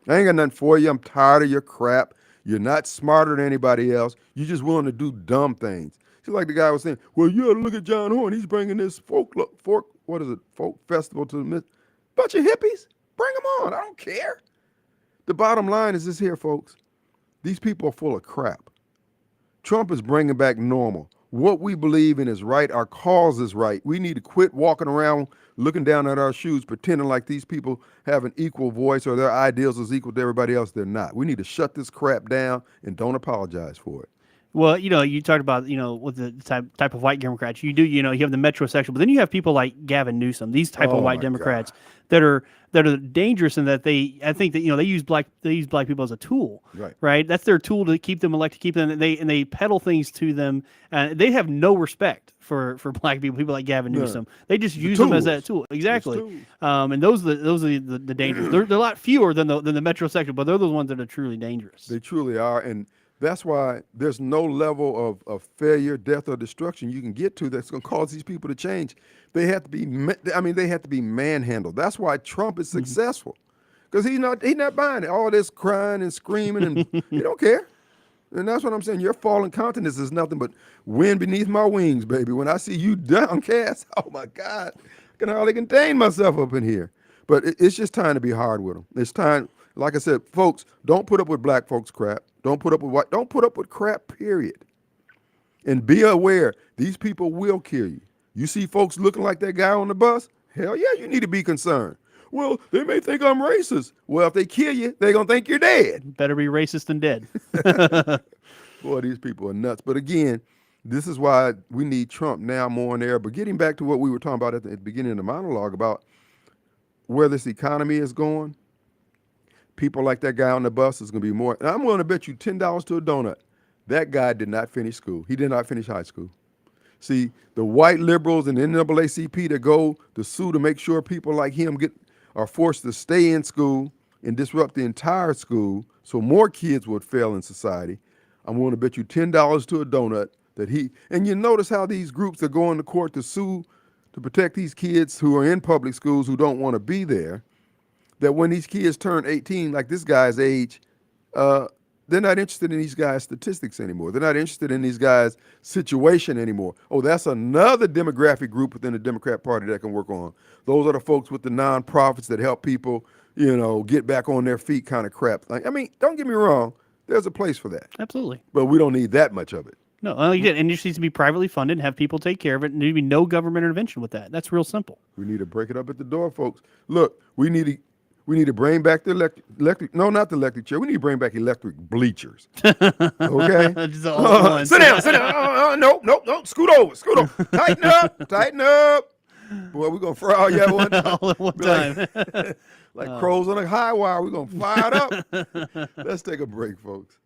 I ain't got nothing for you. I'm tired of your crap. You're not smarter than anybody else. You're just willing to do dumb things. Just like the guy was saying, well, you ought to look at John Horn. He's bringing this folk festival to the bunch of hippies. Bring them on. I don't care. The bottom line is this here, folks. These people are full of crap. Trump is bringing back normal. What we believe in is right. Our cause is right. We need to quit walking around looking down at our shoes, pretending like these people have an equal voice or their ideals is equal to everybody else. They're not. We need to shut this crap down and don't apologize for it. Well, you talked about, with the type of white Democrats you do, you have the metrosexual, but then you have people like Gavin Newsom, these type of white Democrats that are dangerous in that I think that they use black people as a tool, right? That's their tool to keep them elected, they peddle things to them, and they have no respect for black people like Gavin Newsom. They just use them as that tool, exactly. And those are the dangers. They're a lot fewer than the metrosexual, but they're the ones that are truly dangerous. They truly are, and that's why there's no level of failure, death, or destruction you can get to that's going to cause these people to change. They have to be manhandled. That's why Trump is successful, because he's not buying it. All this crying and screaming, and he don't care. And that's what I'm saying. Your fallen countenance is nothing but wind beneath my wings, baby. When I see you downcast, oh my God, I can hardly contain myself up in here. But it's just time to be hard with them. It's time. Like I said, folks, don't put up with black folks crap. Don't put up with crap, period. And be aware, these people will kill you. You see folks looking like that guy on the bus? Hell yeah, you need to be concerned. Well, they may think I'm racist. Well, if they kill you, they're going to think you're dead. Better be racist than dead. Boy, these people are nuts. But again, this is why we need Trump now more than ever. But getting back to what we were talking about at the beginning of the monologue about where this economy is going, people like that guy on the bus is going to be more. And I'm willing to bet you $10 to a donut. That guy did not finish school. He did not finish high school. See, the white liberals and the NAACP that go to sue to make sure people like him are forced to stay in school and disrupt the entire school so more kids would fail in society. I'm willing to bet you $10 to a donut that and you notice how these groups are going to court to sue to protect these kids who are in public schools who don't want to be there, that when these kids turn 18, like this guy's age, they're not interested in these guys' statistics anymore. They're not interested in these guys' situation anymore. Oh, that's another demographic group within the Democrat Party that can work on. Those are the folks with the nonprofits that help people, get back on their feet kind of crap. Don't get me wrong. There's a place for that. Absolutely. But we don't need that much of it. No, you did. And it just needs to be privately funded and have people take care of it. And there need to be no government intervention with that. That's real simple. We need to break it up at the door, folks. Look, we need to bring back the electric. No, not the electric chair. We need to bring back electric bleachers. Okay? Sit down. No. Scoot over. Tighten up. Boy, we're going to fry all you at one time. All at one time. Like crows on a high wire. We're going to fire it up. Let's take a break, folks.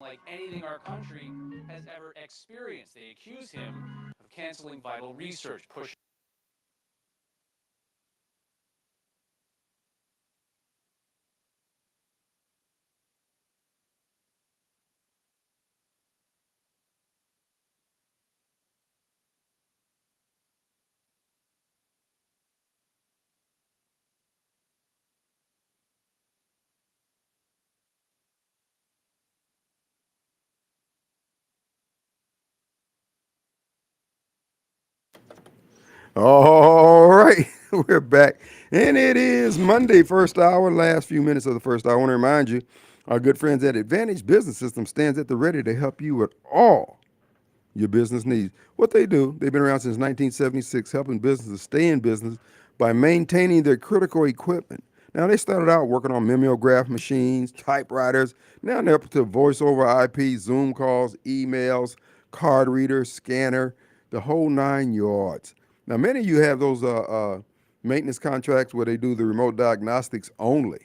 like anything our country has ever experienced. They accuse him of canceling vital research, pushing All right, we're back. And it is Monday, first hour, last few minutes of the first hour. I want to remind you, our good friends at Advantage Business System stands at the ready to help you with all your business needs. What they do, they've been around since 1976, helping businesses stay in business by maintaining their critical equipment. Now, they started out working on mimeograph machines, typewriters. Now they're up to voice over IP, Zoom calls, emails, card reader, scanner, the whole 9 yards. Now, many of you have those maintenance contracts where they do the remote diagnostics only.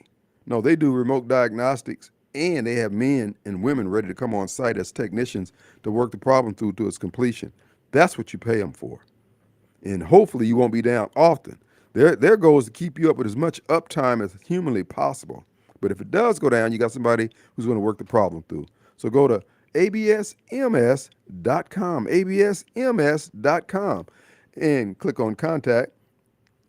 No, they do remote diagnostics, and they have men and women ready to come on site as technicians to work the problem through to its completion. That's what you pay them for. And hopefully you won't be down often. Their goal is to keep you up with as much uptime as humanly possible. But if it does go down, you got somebody who's going to work the problem through. So go to absms.com, absms.com, and click on contact.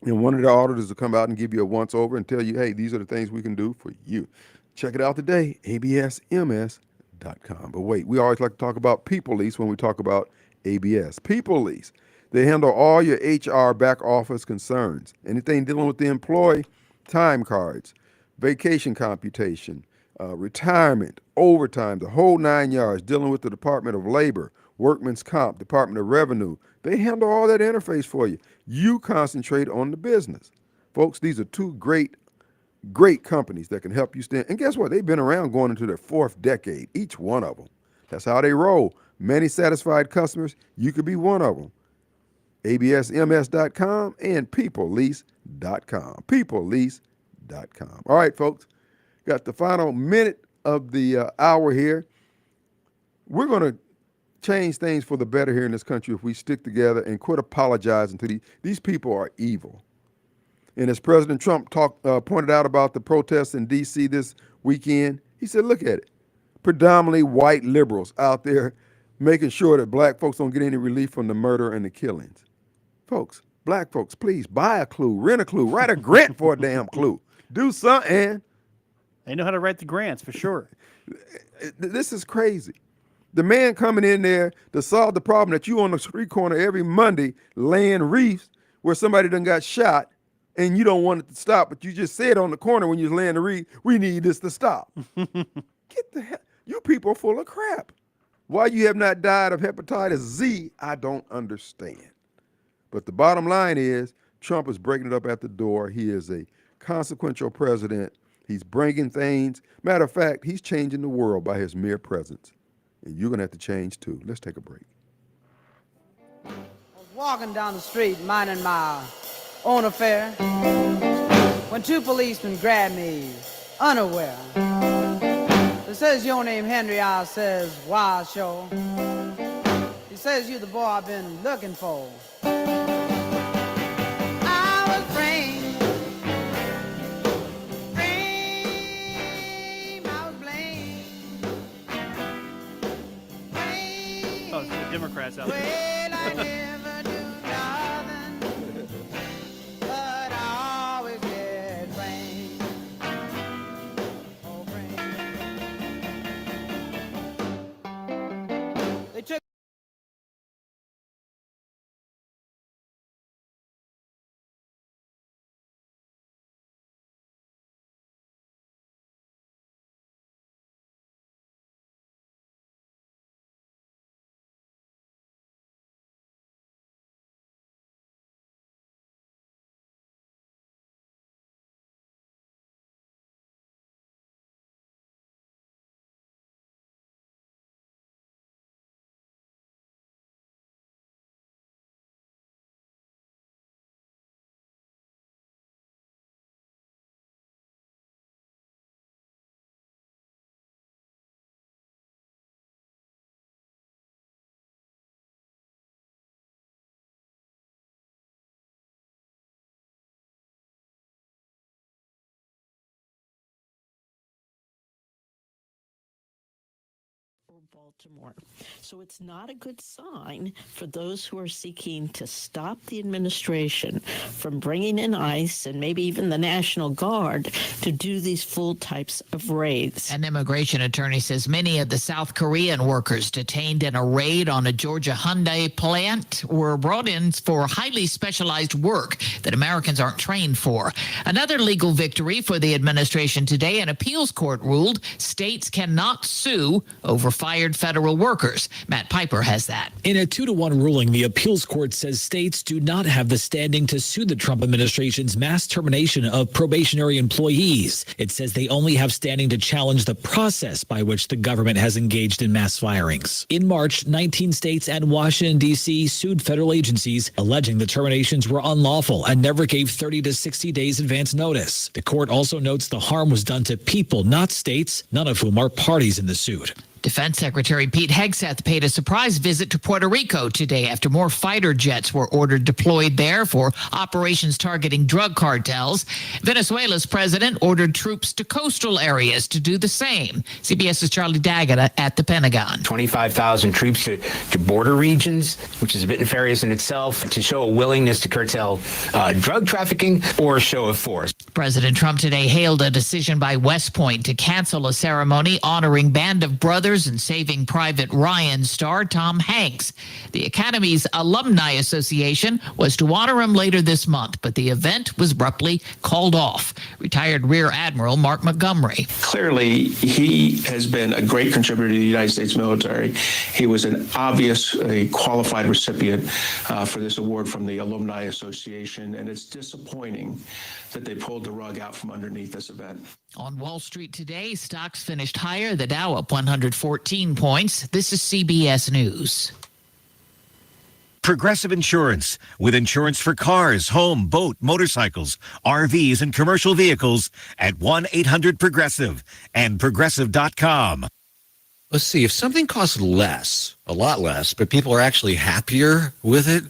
And one of the auditors will come out and give you a once over and tell you, hey, these are the things we can do for you. Check it out today, absms.com. But wait, we always like to talk about People Lease when we talk about ABS. People Lease, they handle all your HR back office concerns, anything dealing with the employee, time cards, vacation computation, retirement, overtime, the whole 9 yards, dealing with the Department of Labor, Workman's Comp, Department of Revenue. They handle all that interface for you. You concentrate on the business. Folks, these are two great companies that can help you stand. And guess what? They've been around going into their fourth decade, each one of them. That's how they roll. Many satisfied customers. You could be one of them. absms.com and peoplelease.com. peoplelease.com. All right, folks. Got the final minute of the hour here. We're going to change things for the better here in this country if we stick together and quit apologizing to these people are evil. And as President Trump pointed out about the protests in D.C. this weekend, he said, look at it. Predominantly white liberals out there making sure that black folks don't get any relief from the murder and the killings. Folks, black folks, please buy a clue, rent a clue, write a grant for a damn clue. Do something. They know how to write the grants for sure. This is crazy. The man coming in there to solve the problem that you on the street corner every Monday laying wreaths where somebody done got shot and you don't want it to stop, but you just said on the corner when you was laying the wreath, we need this to stop. Get the hell, you people are full of crap. Why you have not died of hepatitis Z, I don't understand. But the bottom line is Trump is breaking it up at the door. He is a consequential president. He's bringing things. Matter of fact, he's changing the world by his mere presence. And you're going to have to change too. Let's take a break. I was walking down the street minding my own affair when two policemen grabbed me unaware. They says, your name Henry? I says, why, sure. He says, you the boy I've been looking for. I was framed, I was blamed. Oh, it's the Democrats out there. Well, I never Baltimore. So it's not a good sign for those who are seeking to stop the administration from bringing in ICE and maybe even the National Guard to do these full types of raids. An immigration attorney says many of the South Korean workers detained in a raid on a Georgia Hyundai plant were brought in for highly specialized work that Americans aren't trained for. Another legal victory for the administration today. An appeals court ruled states cannot sue over fired federal workers. Matt Piper has that. In a 2-1 ruling, the appeals court says states do not have the standing to sue the Trump administration's mass termination of probationary employees. It says they only have standing to challenge the process by which the government has engaged in mass firings. In March, 19 states and Washington, D.C. sued federal agencies, alleging the terminations were unlawful and never gave 30 to 60 days advance notice. The court also notes the harm was done to people, not states, none of whom are parties in the suit. Defense Secretary Pete Hegseth paid a surprise visit to Puerto Rico today after more fighter jets were ordered deployed there for operations targeting drug cartels. Venezuela's president ordered troops to coastal areas to do the same. CBS's Charlie Daggett at the Pentagon. 25,000 troops to border regions, which is a bit nefarious in itself, to show a willingness to curtail drug trafficking or a show of force. President Trump today hailed a decision by West Point to cancel a ceremony honoring Band of Brothers and Saving Private Ryan star Tom Hanks. The Academy's Alumni Association was to honor him later this month, but the event was abruptly called off. Retired Rear Admiral Mark Montgomery. Clearly, he has been a great contributor to the United States military. He was an obviously qualified recipient for this award from the Alumni Association, and it's disappointing that they pulled the rug out from underneath this event. On Wall Street today, stocks finished higher, the Dow up 114 points. This is CBS News. Progressive Insurance, with insurance for cars, home, boat, motorcycles, RVs, and commercial vehicles at 1-800-PROGRESSIVE and Progressive.com. Let's see, if something costs less, a lot less, but people are actually happier with it,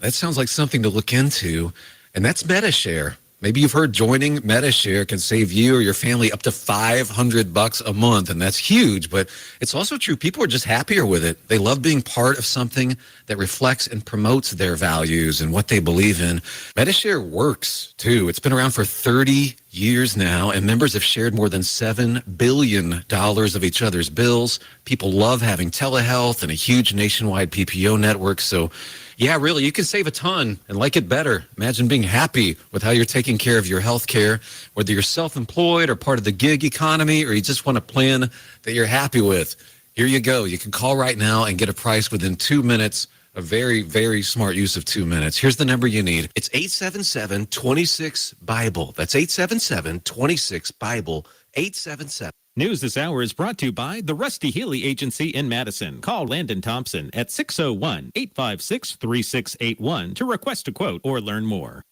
that sounds like something to look into, and that's MediShare. Maybe you've heard joining MediShare can save you or your family up to $500 a month, and that's huge, but it's also true. People are just happier with it. They love being part of something that reflects and promotes their values and what they believe in. MediShare works, too. It's been around for 30 years now, and members have shared more than $7 billion of each other's bills. People love having telehealth and a huge nationwide PPO network, so yeah, really, you can save a ton and like it better. Imagine being happy with how you're taking care of your health care, whether you're self-employed or part of the gig economy, or you just want a plan that you're happy with. Here you go. You can call right now and get a price within 2 minutes. A very, very smart use of 2 minutes. Here's the number you need. It's 877-26-BIBLE. That's 877-26-BIBLE. 877. News this hour is brought to you by the Rusty Healy Agency in Madison. Call Landon Thompson at 601-856-3681 to request a quote or learn more.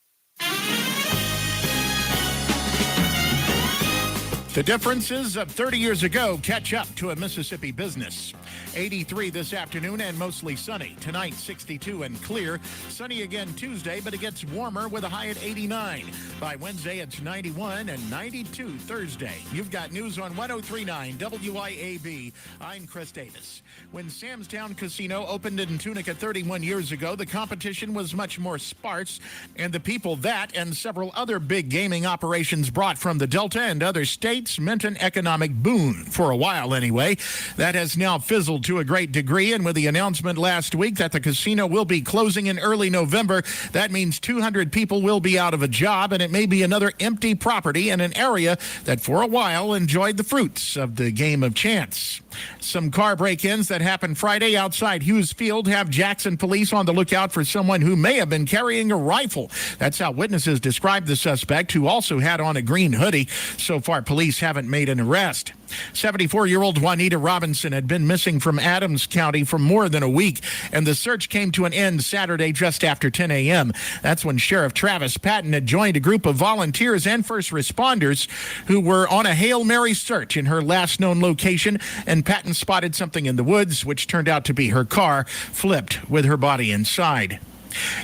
The differences of 30 years ago catch up to a Mississippi business. 83 this afternoon and mostly sunny. Tonight, 62 and clear. Sunny again Tuesday, but it gets warmer with a high at 89. By Wednesday, it's 91 and 92 Thursday. You've got news on 103.9 WIAB. I'm Chris Davis. When Sam's Town Casino opened in Tunica 31 years ago, the competition was much more sparse, and the people that and several other big gaming operations brought from the Delta and other states meant an economic boon, for a while anyway. That has now fizzled to a great degree, and with the announcement last week that the casino will be closing in early November, that means 200 people will be out of a job, and it may be another empty property in an area that for a while enjoyed the fruits of the game of chance. Some car break-ins that happened Friday outside Hughes Field have Jackson police on the lookout for someone who may have been carrying a rifle. That's how witnesses described the suspect, who also had on a green hoodie. So far, police haven't made an arrest. 74-year-old Juanita Robinson had been missing from Adams County for more than a week, and the search came to an end Saturday just after 10 a.m. That's when Sheriff Travis Patton had joined a group of volunteers and first responders who were on a Hail Mary search in her last known location, and Patton spotted something in the woods, which turned out to be her car, flipped with her body inside.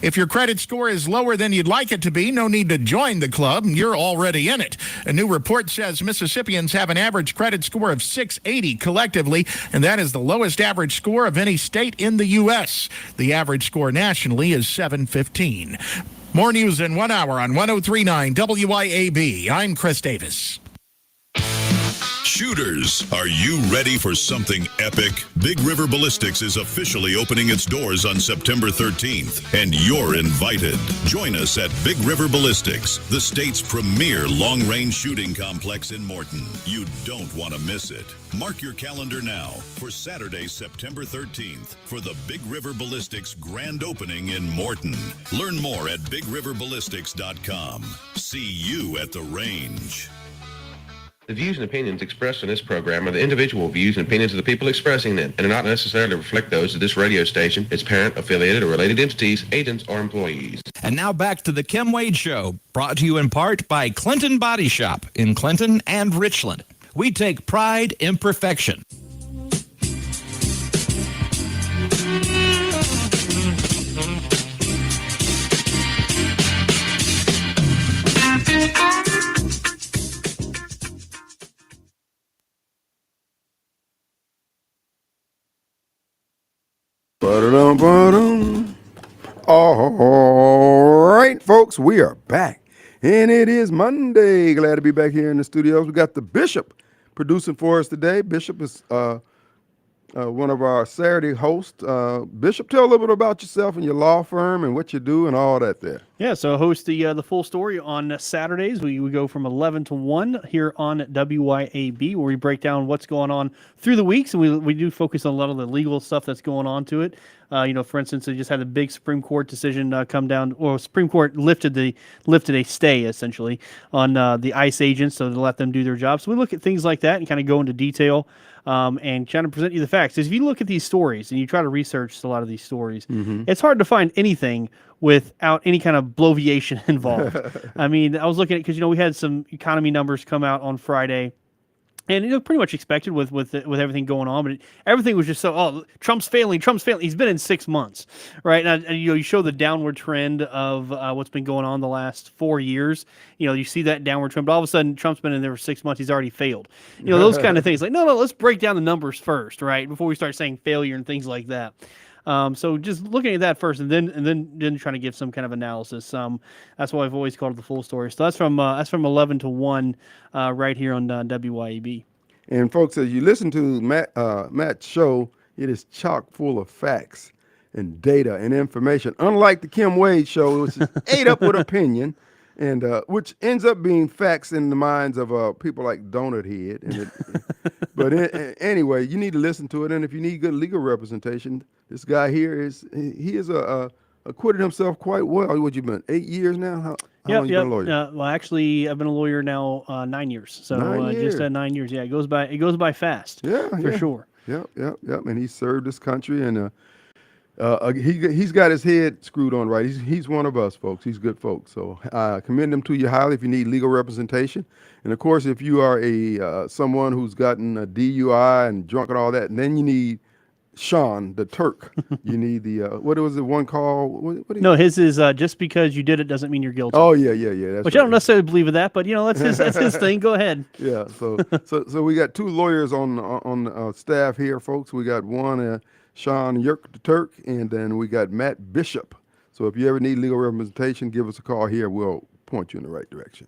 If your credit score is lower than you'd like it to be, no need to join the club. You're already in it. A new report says Mississippians have an average credit score of 680 collectively, and that is the lowest average score of any state in the U.S. The average score nationally is 715. More news in 1 hour on 103.9 WIAB. I'm Chris Davis. Shooters, are you ready for something epic? Big River Ballistics is officially opening its doors on September 13th, and you're invited. Join us at Big River Ballistics, the state's premier long-range shooting complex in Morton. You don't want to miss it. Mark your calendar now for Saturday, September 13th for the Big River Ballistics grand opening in Morton. Learn more at BigRiverBallistics.com. See you at the range. The views and opinions expressed in this program are the individual views and opinions of the people expressing them and do not necessarily reflect those of this radio station, its parent, affiliated, or related entities, agents, or employees. And now back to the Kim Wade Show, brought to you in part by Clinton Body Shop in Clinton and Richland. We take pride in perfection. All right, folks, we are back, and it is Monday. Glad to be back here in the studios. We got the Bishop producing for us today. Bishop is one of our Saturday hosts. Bishop, tell a little bit about yourself and your law firm and what you do and all that there. Yeah, so I host the Full Story on Saturdays. We go from 11 to 1 here on WYAB, where we break down what's going on through the weeks, and we do focus on a lot of the legal stuff that's going on to it. For instance, they just had a big Supreme Court decision come down, or Supreme Court lifted a stay essentially on the ICE agents, so to let them do their job. So we look at things like that and kind of go into detail and kind of present you the facts. If you look at these stories and you try to research a lot of these stories, it's hard to find anything without any kind of bloviation involved. I mean, I was looking at, because we had some economy numbers come out on Friday. And pretty much expected with everything going on, but everything was just so, Trump's failing. He's been in 6 months, right? And you show the downward trend of what's been going on the last 4 years. You see that downward trend, but all of a sudden Trump's been in there for 6 months. He's already failed. Those kind of things. Like, no, let's break down the numbers first, right? Before we start saying failure and things like that. So just looking at that first, and then trying to give some kind of analysis. That's why I've always called it the Full Story. So that's from 11 to 1 right here on WYAB. And folks, as you listen to Matt's show, it is chock full of facts and data and information. Unlike the Kim Wade show, which is ate up with opinion, and which ends up being facts in the minds of people like Donut Head. But anyway, you need to listen to it, and if you need good legal representation, this guy here is acquitted himself quite well. What you been 8 years now? How long you been a lawyer? Well, actually, I've been a lawyer now 9 years. So 9 years. Just 9 years. Yeah, it goes by fast. Yeah, for sure. Yep. And he served this country, and he's got his head screwed on right. He's one of us, folks. He's good folks. So I commend him to you highly if you need legal representation. And of course, if you are someone who's gotten a DUI and drunk and all that, and then you need Sean, the Turk. You need the what was it? One call. No, his is just because you did it doesn't mean you're guilty. Oh yeah. That's Which I don't necessarily believe in that, but that's his thing. Go ahead. Yeah. So we got two lawyers on staff here, folks. We got one Sean Yerk, the Turk, and then we got Matt Bishop. So if you ever need legal representation, give us a call here. We'll point you in the right direction.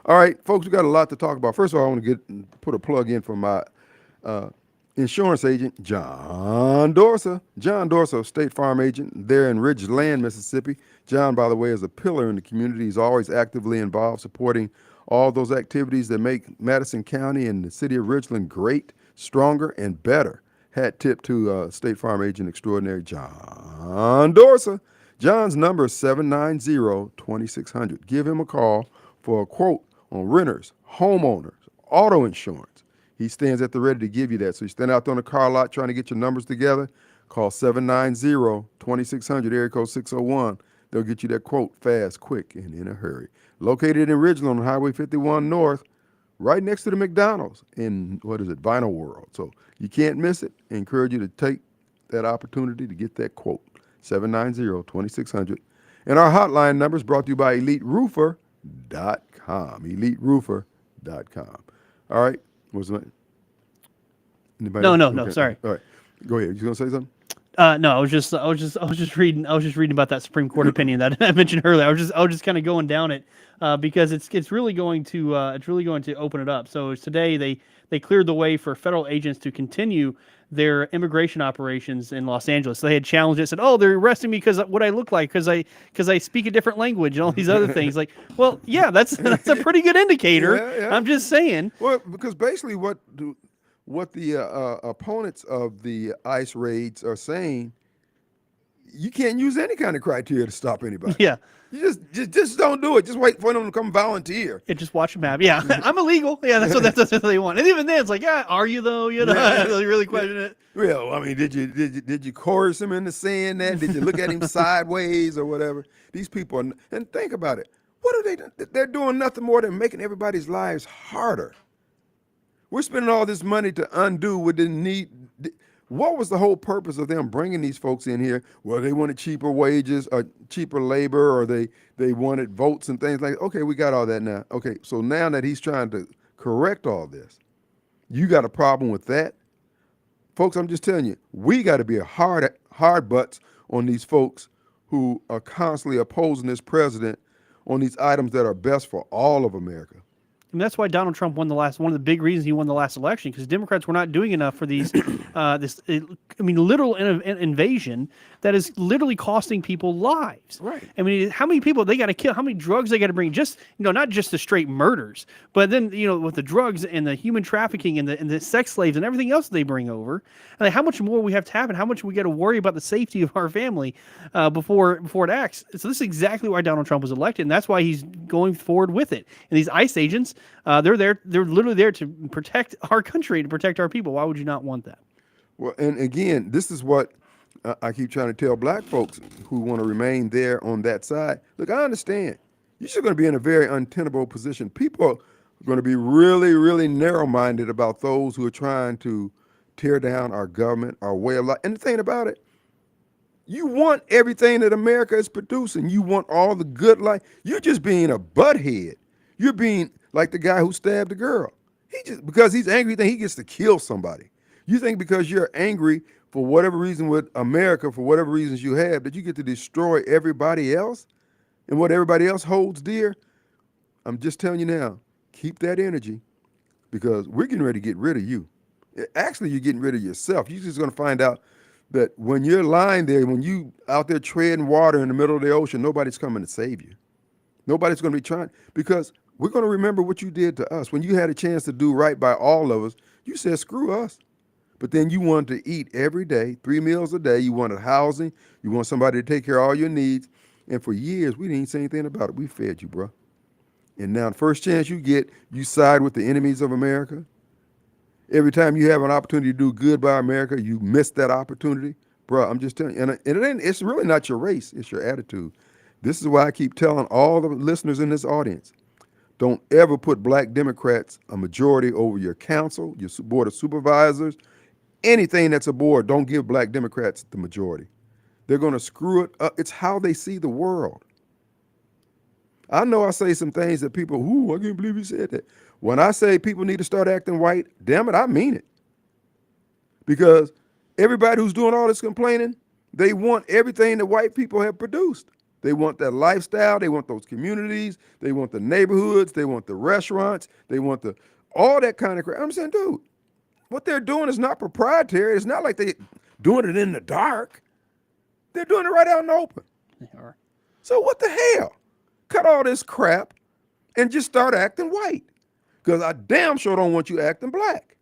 All right, folks, we got a lot to talk about. First of all, I want to put a plug in for my insurance agent, John Dorsa. John Dorsa, State Farm agent there in Ridgeland, Mississippi. John, by the way, is a pillar in the community. He's always actively involved, supporting all those activities that make Madison County and the city of Ridgeland great, stronger, and better. Hat tip to State Farm agent extraordinary, John Dorsa. John's number is 790-2600. Give him a call for a quote on renters, homeowners, auto insurance. He stands at the ready to give you that. So you stand out there on the car lot trying to get your numbers together, call 790-2600, area code 601. They'll get you that quote fast, quick, and in a hurry. Located in Ridgeland on Highway 51 North, right next to the McDonald's in, Vinyl World. So you can't miss it. I encourage you to take that opportunity to get that quote, 790-2600. And our hotline number is brought to you by EliteRoofer.com. EliteRoofer.com. All right. What's the anybody No, else? no, no. Okay. Sorry. All right. Go ahead. You gonna say something? No, I was just reading about that Supreme Court opinion that I mentioned earlier. I was just kind of going down it because it's really going to open it up. So today they cleared the way for federal agents to continue their immigration operations in Los Angeles. So they had challenged it, said, "Oh, they're arresting me because what I look like, because I speak a different language and all these other things." Like, well, yeah, that's a pretty good indicator. Yeah. I'm just saying. Well, because basically what the opponents of the ICE raids are saying, you can't use any kind of criteria to stop anybody. Yeah. You just don't do it. Just wait for them to come volunteer. Yeah, just watch them have. Yeah, I'm illegal. Yeah, that's what they want. And even then, it's like, yeah, are you though? You know, they really question it. Well, I mean, did you coerce him into saying that? Did you look at him sideways or whatever? These people are, and think about it. What are they? They're doing nothing more than making everybody's lives harder. We're spending all this money to undo what didn't need. What was the whole purpose of them bringing these folks in here? Well, they wanted cheaper wages or cheaper labor, or they wanted votes and things like that. Okay, we got all that now. Okay, so now that he's trying to correct all this, you got a problem with that? Folks, I'm just telling you, we got to be hard butts on these folks who are constantly opposing this president on these items that are best for all of America. And that's why Donald Trump won one of the big reasons he won the last election, because Democrats were not doing enough for these, literal invasion that is literally costing people lives. Right. I mean, how many people they got to kill? How many drugs they got to bring? Just, not just the straight murders, but then, with the drugs and the human trafficking and the sex slaves and everything else they bring over. And how much more we have to have, and how much we got to worry about the safety of our family before it acts. So this is exactly why Donald Trump was elected, and that's why he's going forward with it. And these ICE agents, they're literally there to protect our country, to protect our people. Why would you not want that? Well, and again, this is what I keep trying to tell black folks who want to remain there on that side. Look, I understand. You're still going to be in a very untenable position. People are going to be really, really narrow-minded about those who are trying to tear down our government, our way of life. And the thing about it, you want everything that America is producing. You want all the good life. You're just being a butthead. You're being like the guy who stabbed the girl. Because he's angry, he thinks he gets to kill somebody. You think because you're angry for whatever reason with America, for whatever reasons you have, that you get to destroy everybody else and what everybody else holds dear? I'm just telling you now, keep that energy, because we're getting ready to get rid of you. Actually, you're getting rid of yourself. You're just going to find out that when you're lying there, when you out there treading water in the middle of the ocean, nobody's coming to save you. Nobody's going to be trying, because we're going to remember what you did to us. When you had a chance to do right by all of us, you said, screw us. But then you wanted to eat every day, 3 meals a day. You wanted housing. You want somebody to take care of all your needs. And for years, we didn't say anything about it. We fed you, bro. And now the first chance you get, you side with the enemies of America. Every time you have an opportunity to do good by America, you miss that opportunity. Bro, I'm just telling you. And it's really not your race. It's your attitude. This is why I keep telling all the listeners in this audience, don't ever put black Democrats a majority over your council, your board of supervisors, anything that's a board. Don't give black Democrats the majority. They're going to screw it up. It's how they see the world. I know I say some things that people, I can't believe you said that. When I say people need to start acting white, damn it, I mean it. Because everybody who's doing all this complaining, they want everything that white people have produced. They want that lifestyle. They want those communities. They want the neighborhoods. They want the restaurants. They want all that kind of crap. I'm saying, dude, what they're doing is not proprietary. It's not like they're doing it in the dark. They're doing it right out in the open. They are. So what the hell? Cut all this crap and just start acting white. Because I damn sure don't want you acting black.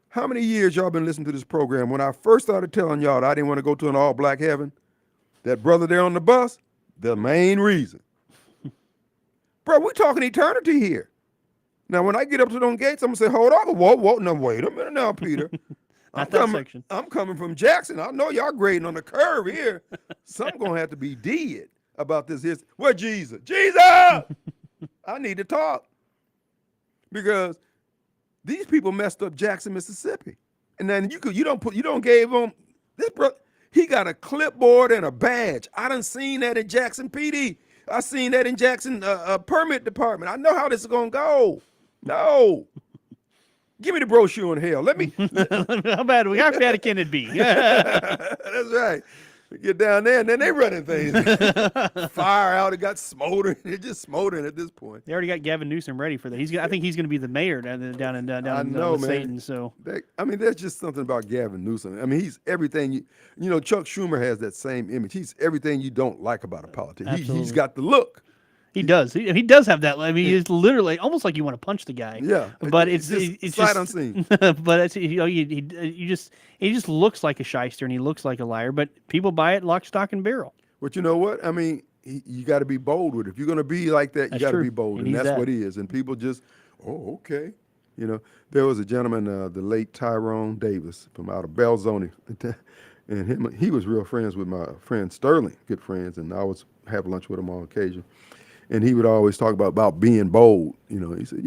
How many years y'all been listening to this program? When I first started telling y'all that I didn't want to go to an all-black heaven, that brother there on the bus, the main reason. Bro, we're talking eternity here. Now, when I get up to those gates, I'm going to say, hold on. Whoa, no, wait a minute now, Peter. I'm coming from Jackson. I know y'all grading on the curve here. Something going to have to be did about this. Where Jesus? Jesus! I need to talk. Because these people messed up Jackson, Mississippi. And then you don't give them, this brother, He got a clipboard and a badge. I done seen that in Jackson PD. I seen that in Jackson permit department. I know how this is gonna go. No. Give me the brochure in hell. Let me. How bad can it be? That's right. Get down there, and then they running things. Fire out. It got smoldering. It just smoldering at this point. They already got Gavin Newsom ready for that. I think he's going to be the mayor down in Satan. So there's just something about Gavin Newsom. I mean, he's everything. You know, Chuck Schumer has that same image. He's everything you don't like about a politician. He's got the look. He does. He does have that. I mean, he's literally almost like you want to punch the guy. Yeah, but it's sight unseen. But it's he just looks like a shyster and he looks like a liar. But people buy it lock, stock, and barrel. But you know what? I mean, you got to be bold with it. If you're going to be like that, you got to be bold, and that's what he is. And people just, okay. You know, there was a gentleman, the late Tyrone Davis from out of Belzoni, and he was real friends with my friend Sterling, good friends, and I was have lunch with him on occasion. And he would always talk about being bold. You know, he said,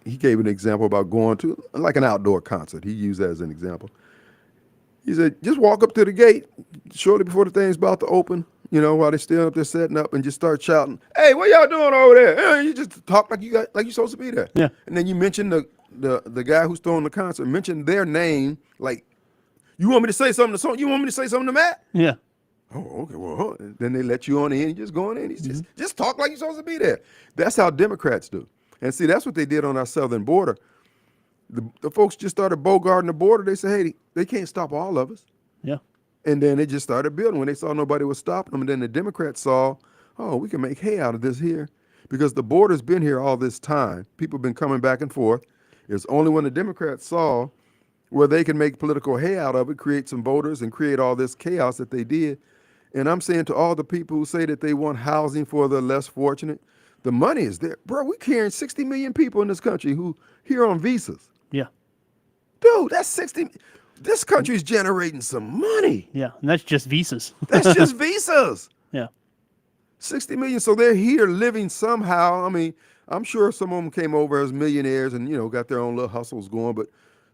he gave an example about going to like an outdoor concert. He used that as an example. He said, just walk up to the gate shortly before the thing's about to open, while they're still up there setting up, and just start shouting, "Hey, what y'all doing over there?" You just talk like you're supposed to be there. Yeah. And then you mention the guy who's throwing the concert, mention their name, like, you want me to say something to Matt? Yeah. Oh, okay. Well, then they let you on in. You just go on in. Just talk like you're supposed to be there. That's how Democrats do. And see, that's what they did on our southern border. The folks just started bogarting the border. They said, hey, they can't stop all of us. Yeah. And then they just started building when they saw nobody was stopping them. And then the Democrats saw, we can make hay out of this here. Because the border's been here all this time. People have been coming back and forth. It's only when the Democrats saw where they can make political hay out of it, create some voters, and create all this chaos that they did. And I'm saying to all the people who say that they want housing for the less fortunate, the money is there. Bro, we're carrying 60 million people in this country who here on visas. Yeah. Dude, that's 60. This country's generating some money. Yeah, and that's just visas. That's just visas. Yeah. 60 million. So they're here living somehow. I mean, I'm sure some of them came over as millionaires and, got their own little hustles going, but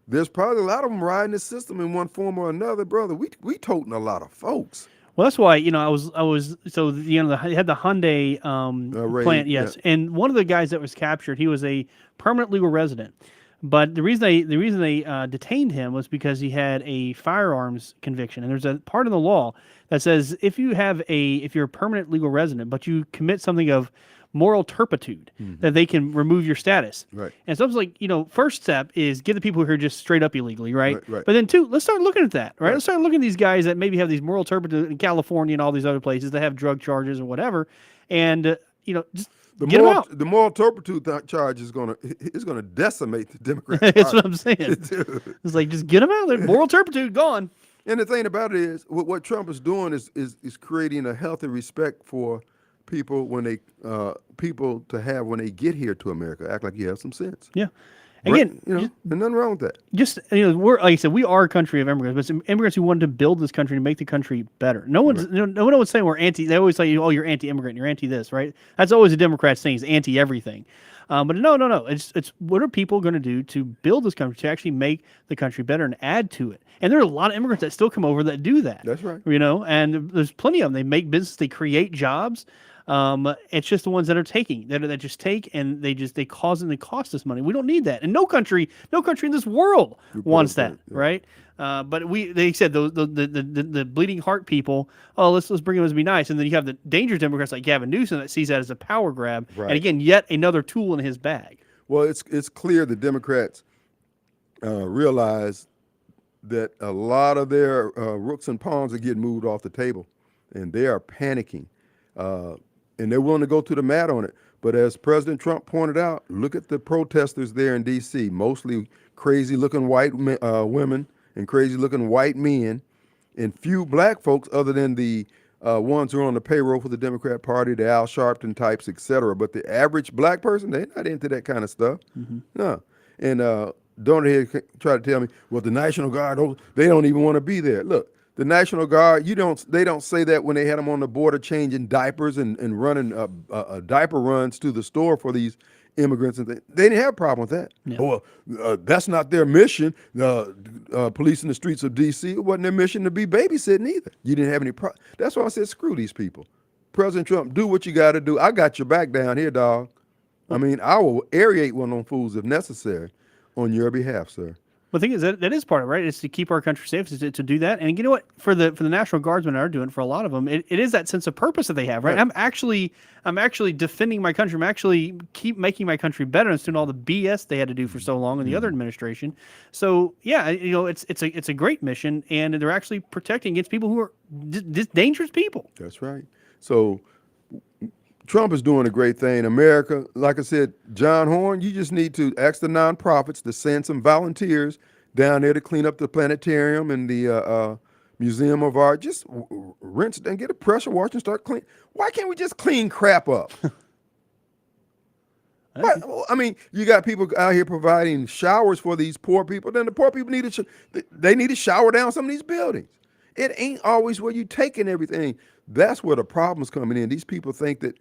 there's probably a lot of them riding the system in one form or another, brother. We toting a lot of folks. Well, that's why, I was so they had the Hyundai plant, yes, yeah. And one of the guys that was captured, he was a permanent legal resident, but the reason they detained him was because he had a firearms conviction, and there's a part of the law that says if you're a permanent legal resident, but you commit something of moral turpitude, that they can remove your status. Right. And so I was like, first step is get the people who are just straight up illegally, right? Right. But then two, let's start looking at that, right? Let's start looking at these guys that maybe have these moral turpitude in California and all these other places that have drug charges or whatever, and just get them out. The moral turpitude charge is gonna decimate the Democrats. That's what I'm saying. It's like, just get them out. Moral turpitude gone. And the thing about it is, what Trump is doing is creating a healthy respect for people when they when they get here to America. Act like you have some sense. Yeah. Again, there's nothing wrong with that. Just we're, like I said, we are a country of immigrants, but it's immigrants who wanted to build this country and make the country better. No one would say we're anti. They always say, "Oh, you're anti-immigrant, you're anti this," right? That's always a Democrat saying, is anti everything. But no. It's what are people going to do to build this country, to actually make the country better and add to it? And there are a lot of immigrants that still come over that do that. That's right. And there's plenty of them. They make business, they create jobs. It's just the ones that are taking that just take and they cost us money. We don't need that, and no country in this world wants that, right? But they said the bleeding heart people. Oh, let's bring them as be nice, and then you have the dangerous Democrats like Gavin Newsom that sees that as a power grab, right. And again, yet another tool in his bag. Well, it's clear the Democrats realize that a lot of their rooks and pawns are getting moved off the table, and they are panicking. And they're willing to go to the mat on it. But as President Trump pointed out, look at the protesters there in D.C., mostly crazy-looking white women and crazy-looking white men, and few black folks other than the ones who are on the payroll for the Democrat Party, the Al Sharpton types, et cetera. But the average black person, they're not into that kind of stuff. No. And don't try to tell me, well, the National Guard, they don't even want to be there. Look. The National Guard, they don't say that when they had them on the border changing diapers and running diaper runs to the store for these immigrants and things. They didn't have a problem with that. Yeah. Oh, well, that's not their mission. Policing the streets of D.C. It wasn't their mission to be babysitting either. You didn't have any problem. That's why I said screw these people. President Trump, do what you got to do. I got your back down here, dog. I mean, I will aerate one of them fools if necessary on your behalf, sir. Well, the thing is that is part of it, right? It's to keep our country safe, to do that. And you know what? For the National Guardsmen are doing, for a lot of them, it is that sense of purpose that they have, right? Yeah. I'm actually defending my country. I'm actually keep making my country better instead of all the BS they had to do for so long in the other administration. So yeah, it's a great mission, and they're actually protecting against people who are just dangerous people. That's right. So Trump is doing a great thing. America, like I said, John Horn, you just need to ask the nonprofits to send some volunteers down there to clean up the planetarium and the Museum of Art. Just rinse and get a pressure washer and start clean. Why can't we just clean crap up? I mean, you got people out here providing showers for these poor people. Then the poor people need they need to shower down some of these buildings. It ain't always where you taking everything. That's where the problem's coming in. These people think that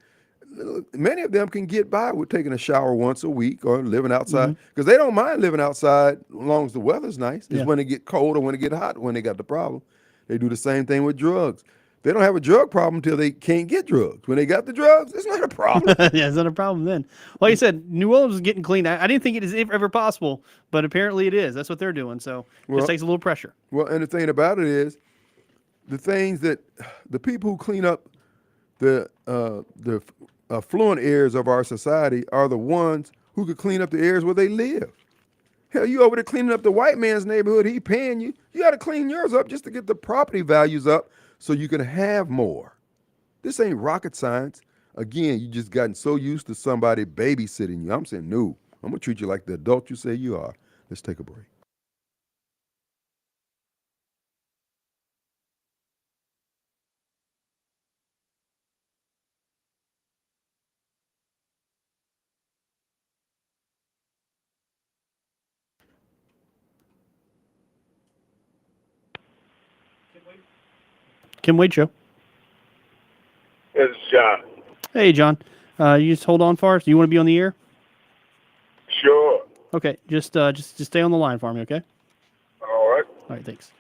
many of them can get by with taking a shower once a week or living outside because they don't mind living outside as long as the weather's nice. It's when it get cold or when it get hot when they got the problem. They do the same thing with drugs. They don't have a drug problem until they can't get drugs. When they got the drugs, it's not a problem. Yeah, it's not a problem then. Like you said, New Orleans is getting clean. I didn't think it is ever possible, but apparently it is. That's what they're doing. So it just takes a little pressure. Well, and the thing about it is, the things that the people who clean up the affluent areas of our society are the ones who could clean up the areas where they live. Hell, you over there cleaning up the white man's neighborhood, he paying you. You got to clean yours up just to get the property values up so you can have more. This ain't rocket science. Again, you just gotten so used to somebody babysitting you. I'm saying, no, I'm going to treat you like the adult you say you are. Let's take a break. Kim Wade Show. It's John. Hey, John. You just hold on for us. Do you want to be on the air? Sure. Okay. Just stay on the line for me, okay? All right. All right. Thanks.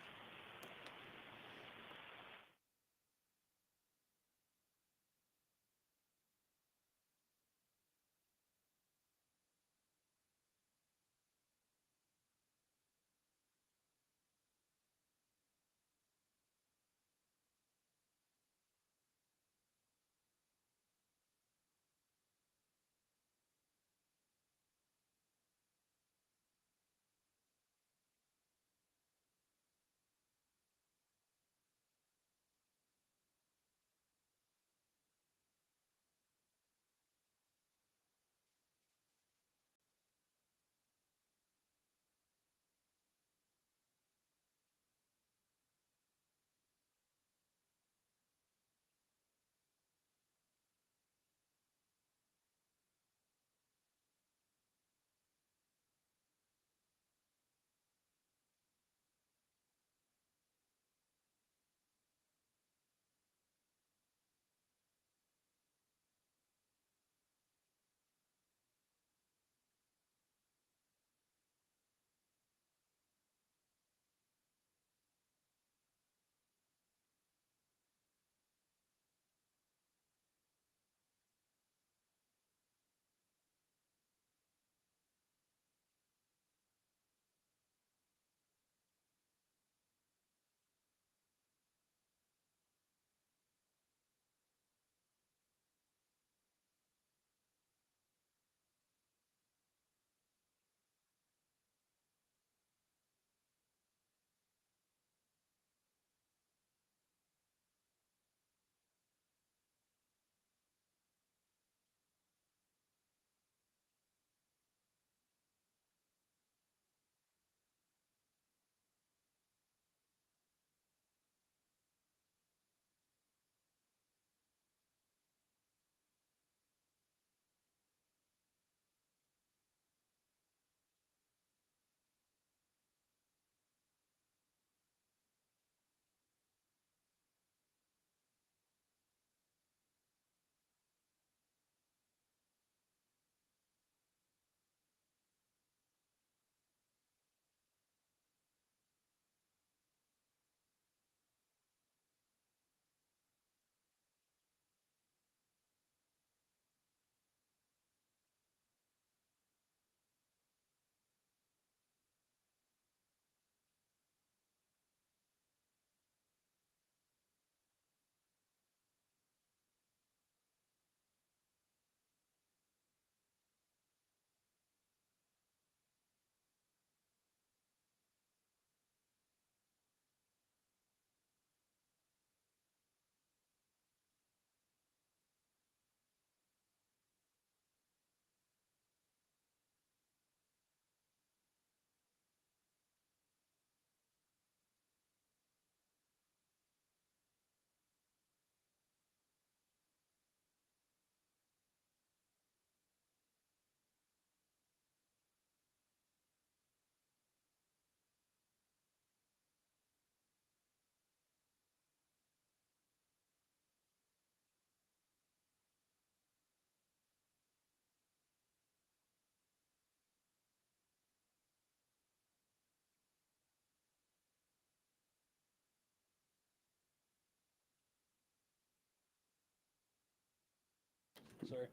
sorry.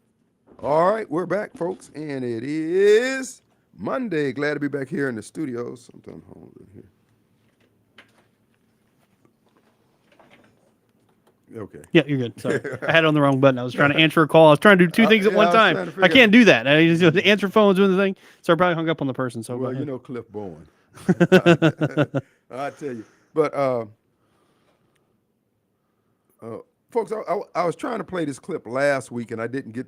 All right, we're back, folks, and it is Monday. Glad to be back here in the studios. Sometimes home in here. Okay. Yeah, you're good. Sorry. I had it on the wrong button. I was trying to answer a call. I was trying to do two things at one time. I can't do that. I just answer phones doing the thing. So I probably hung up on the person. So well, you know Cliff Bowen. I tell you. But folks, I was trying to play this clip last week and I didn't get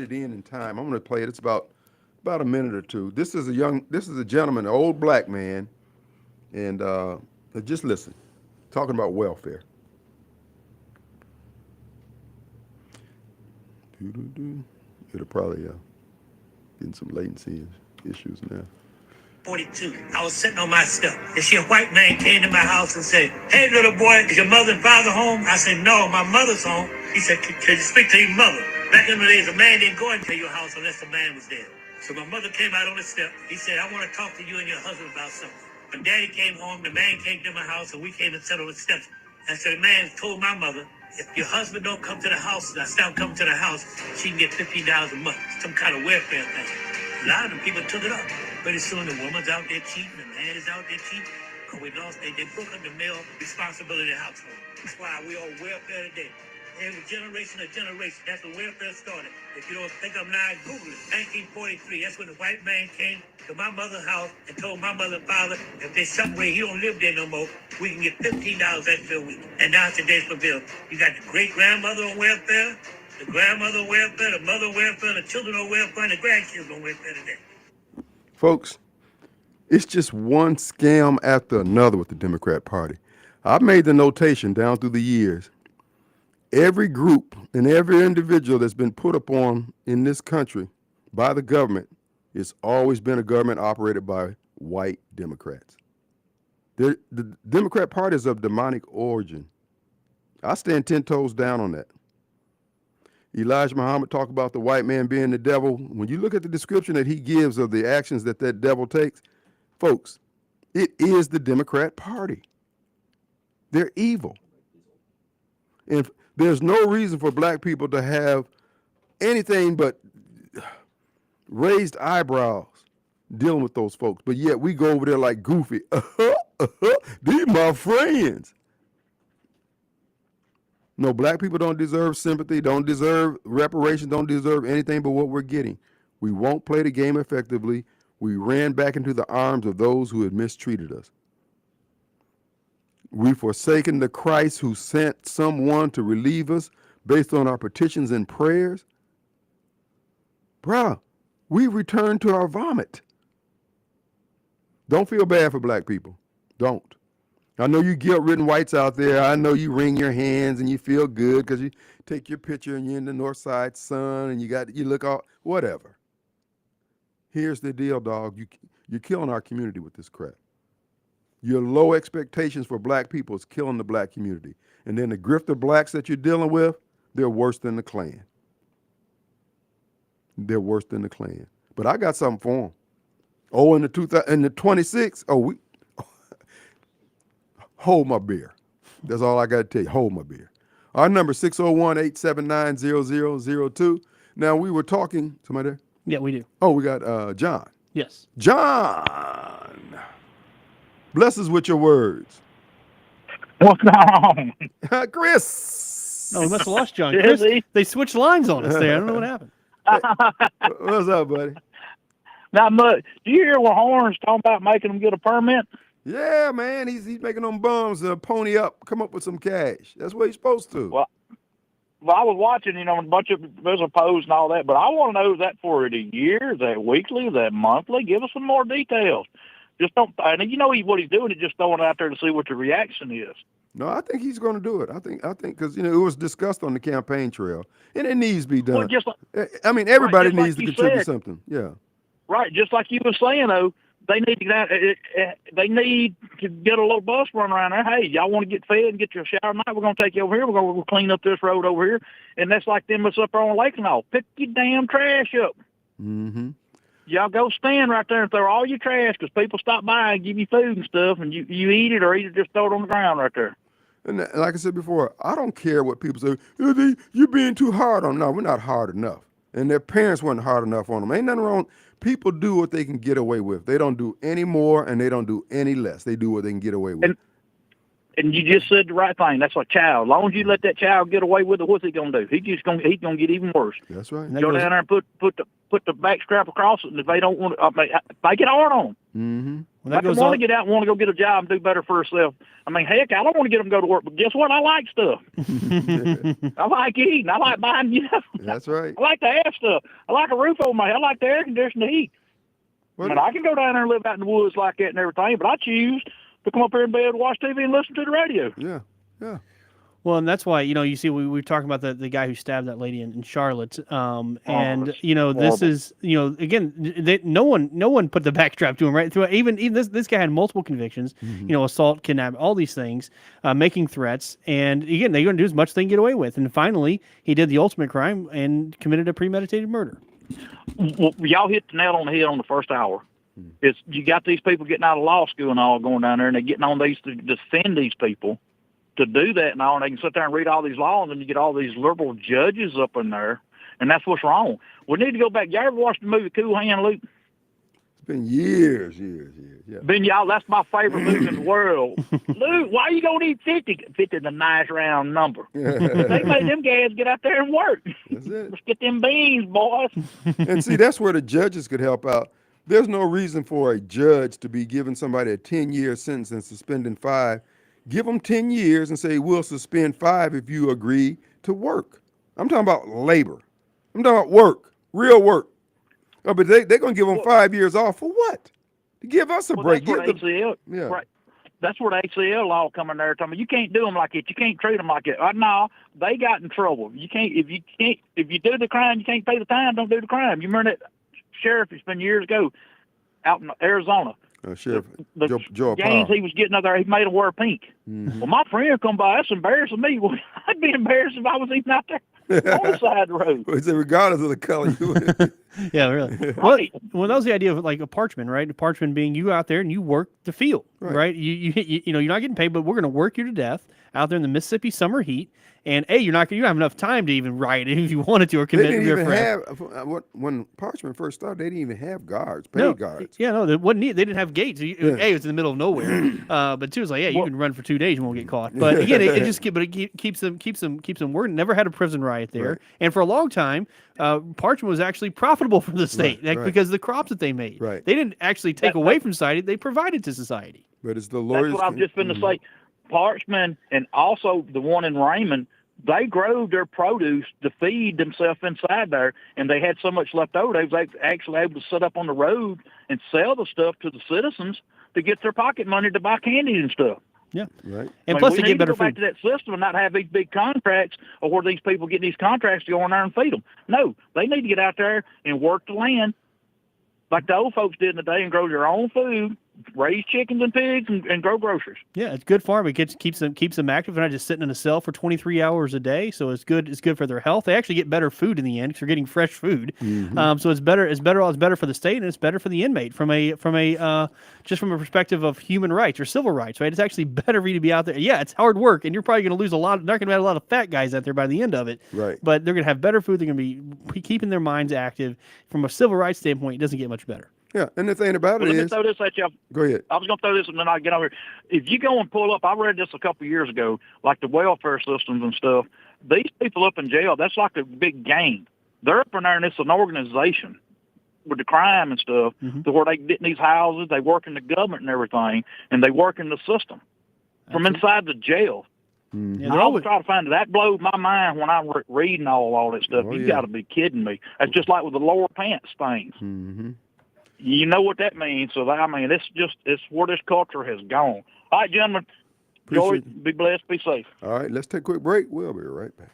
it in time. I'm going to play it. It's about a minute or two. This is a gentleman, an old black man, and just listen, talking about welfare. It'll probably getting some latency issues now. 42. I was sitting on my step. And a white man came to my house and said, "Hey, little boy, is your mother and father home?" I said, "No, my mother's home." He said, "Can you speak to your mother?" Back in the days, a man didn't go into your house unless the man was there. So my mother came out on the step. He said, "I want to talk to you and your husband about something." When Daddy came home, the man came to my house, and we came and sat on the steps. And so the man told my mother, "If your husband don't come to the house, and I stop coming to the house, she can get $15 a month." Some kind of welfare thing. A lot of them people took it up. Pretty soon the woman's out there cheating, the man is out there cheating. Because we lost, they broke up the male responsibility of the household. That's why we all welfare today. Every generation to generation, that's when welfare started. If you don't think I'm lying, Google it. 1943, that's when the white man came to my mother's house and told my mother and father, if there's some way he don't live there no more, we can get $15 extra a week. And now today's fulfilled. You got the great-grandmother on welfare, the grandmother on welfare, the mother on welfare, the children on welfare, and the grandchildren on welfare today. Folks, it's just one scam after another with the Democrat Party. I've made the notation down through the years. Every group and every individual that's been put upon in this country by the government, it's always been a government operated by white Democrats. The Democrat Party is of demonic origin. I stand 10 toes down on that. Elijah Muhammad talked about the white man being the devil. When you look at the description that he gives of the actions that devil takes, folks, it is the Democrat Party. They're evil. And there's no reason for black people to have anything but raised eyebrows dealing with those folks. But yet we go over there like Goofy. These my friends. No, black people don't deserve sympathy, don't deserve reparations, don't deserve anything but what we're getting. We won't play the game effectively. We ran back into the arms of those who had mistreated us. We've forsaken the Christ who sent someone to relieve us based on our petitions and prayers. Bruh, we return to our vomit. Don't feel bad for black people. Don't. I know you guilt-ridden whites out there. I know you wring your hands and you feel good because you take your picture and you're in the north side sun and you look all, whatever. Here's the deal, dog. You're killing our community with this crap. Your low expectations for black people is killing the black community. And then the grifter blacks that you're dealing with, they're worse than the Klan. They're worse than the Klan. But I got something for them. Oh, in the 26, hold my beer. That's all I got to tell you. Hold my beer. Our number 601-879-0002. Now, we were talking. Somebody there? Yeah, we do. Oh, we got John. Yes. John. Bless us with your words. What's going on? Chris. Oh, we must have lost John. Chris, they switched lines on us there. I don't know what happened. What's up, buddy? Not much. Do you hear what Horn's talking about making them get a permit? Yeah, man. He's making them bums pony up, come up with some cash. That's what he's supposed to. Well, I was watching, a bunch of there's a post and all that, but I want to know, is that for the year? Is that weekly? Is that monthly? Give us some more details. Just don't, and what he's doing is just throwing it out there to see what the reaction is. No, I think he's going to do it. I think because it was discussed on the campaign trail, and it needs to be done. Well, just like, everybody right, needs like to contribute said, something. Yeah. Right, just like you were saying though, they need to get a little bus run around there. Hey, y'all want to get fed and get your shower tonight? We're going to take you over here. We're going to clean up this road over here, and that's like them that's up there on Lake and all. Pick your damn trash up. Mm-hmm. Y'all go stand right there and throw all your trash because people stop by and give you food and stuff, and you eat it or just throw it on the ground right there. And like I said before, I don't care what people say. You're being too hard on them. No, we're not hard enough. And their parents weren't hard enough on them. Ain't nothing wrong. People do what they can get away with. They don't do any more and they don't do any less. They do what they can get away with. And you just said the right thing. That's a child. As long as you let that child get away with it, what's he gonna do? He's gonna get even worse. That's right. Go down there and put the back strap across it, and if they don't want to, they get hard on them. Mm-hmm. Let them want to get out and want to go get a job and do better for herself. I mean, heck, I don't want to get them to go to work, but guess what? I like stuff. I like eating. I like buying, That's right. I like to have stuff. I like a roof over my head. I like the air conditioner, the heat. I mean, I can go down there and live out in the woods like that and everything, but I choose to come up here in bed, watch TV, and listen to the radio. Yeah, yeah. Well, and that's why, you see, we were talking about the guy who stabbed that lady in Charlotte. And, this horrible. is, again, no one put the backstrap to him, right? Even this guy had multiple convictions, assault, kidnap, all these things, making threats. And again, they're going to do as much as they can get away with. And finally, he did the ultimate crime and committed a premeditated murder. Well, y'all hit the nail on the head on the first hour. It's you got these people getting out of law school and all going down there, and they're getting on these to defend these people to do that and all, and they can sit there and read all these laws, and you get all these liberal judges up in there, and that's what's wrong. We need to go back. Y'all ever watched the movie Cool Hand Luke? It's been years. Yeah. Ben, y'all, that's my favorite movie in the world. Luke, why you gonna need 50? 50 is a nice round number. They made them guys get out there and work. That's it. Let's get them beans, boys. And see, that's where the judges could help out. There's no reason for a judge to be giving somebody a 10-year sentence and suspending 5. Give them 10 years and say, we'll suspend 5 if you agree to work. I'm talking about labor. I'm talking about work, real work. Oh, but they're going to give them 5 years off for what? To give us a break. That's where right. That's where the ACL law come in there. Telling me you can't do them like it. You can't treat them like it. No, they got in trouble. You can't if you do the crime, you can't pay the time. Don't do the crime. You remember that sheriff? It's been years ago, out in Arizona. Sheriff The Joe games Powell. he was getting out there, he made them wear pink. Mm-hmm. Well, my friend come by. That's embarrassing me. Well, I'd be embarrassed if I was even out there on the side of the road. He said, regardless of the color. Yeah, really. Well, that was the idea of like a parchment, right? A parchment being you out there and you work the field, right? You you're not getting paid, but we're going to work you to death out there in the Mississippi summer heat. And you don't have enough time to even write it if you wanted to or commit. They didn't even have when Parchment first started. They didn't even have guards, paid guards. Yeah, no, they didn't have gates. A, it was in the middle of nowhere. But two, it's like, you can run for 2 days and won't get caught. But again, it keeps them working. Never had a prison riot there, Right. and for a long time, Parchment was actually profitable for the state Right. because of the crops that they made. Right. They didn't actually take away from society; they provided to society. But it's the lawyers. That's what I've just been to say. Parchment and also the one in Raymond, they grow their produce to feed themselves inside there, and they had so much left over, they was actually able to sit up on the road and sell the stuff to the citizens to get their pocket money to buy candy and stuff. Yeah, right. And plus, we they need get better to go back food. to that system and not have these big contracts or where these people get these contracts to go in there and feed them. No, they need to get out there and work the land like the old folks did in the day and grow their own food, raise chickens and pigs, and grow groceries. Yeah, it's good farming. It keeps them active. They're not just sitting in a cell for 23 hours a day. So it's good. It's good for their health. They actually get better food in the end because they're getting fresh food. Mm-hmm. So it's better. It's better for the state and it's better for the inmate from a just from a perspective of human rights or civil rights. Right? It's actually better for you to be out there. Yeah, it's hard work, and you're probably going to lose a lot. Not going to have a lot of fat guys out there by the end of it. Right. But they're going to have better food. They're going to be keeping their minds active. From a civil rights standpoint, it doesn't get much better. Yeah, and the thing about Well, it let me is, throw this at you. go ahead. I was going to throw this and then I'll get over here. If you go and pull up, I read this a couple of years ago, like the welfare systems and stuff. These people up in jail, that's like a big gang. They're up in there and it's an organization with the crime and stuff to where they get in these houses, they work in the government and everything, and they work in the system from inside the jail. Mm-hmm. Yeah, I always try to find it. That blows my mind when I'm reading all that stuff. Oh, You yeah. got to be kidding me. That's just like with the lower pants things. Mm-hmm. You know what that means. So, it's where this culture has gone. All right, gentlemen. Joey, be blessed, be safe. All right, let's take a quick break. We'll be right back.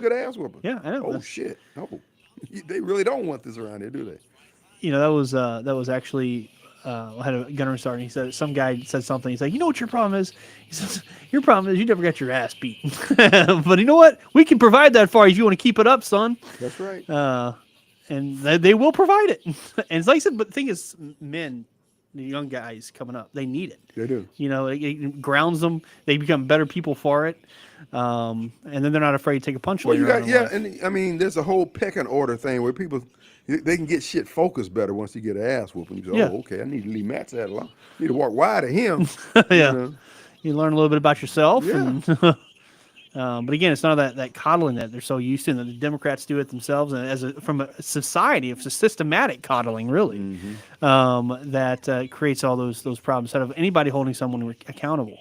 pretty good ass whooping. Yeah, I know. Oh shit! No, they really don't want this around here, do they? That was actually I had a gunner sergeant. He said some guy said something. He's like, you know what your problem is? He says your problem is you never got your ass beaten. But you know what? We can provide that for you if you want to keep it up, son. That's right. And they will provide it. And it's like I said, but the thing is, men, the young guys coming up, they need it. They do. It grounds them. They become better people for it. And then they're not afraid to take a punch. Well, later on in life. and I mean, there's a whole pecking order thing where people they can get shit focused better once you get an ass whooping. You say, Yeah. oh, okay, I need to leave Matt's that alone. I need to walk wide of him. Yeah. You learn a little bit about yourself. Yeah. And, but again, it's not that coddling that they're so used to. And the Democrats do it themselves, and from a society, it's a systematic coddling, really, that creates all those problems instead of anybody holding someone accountable.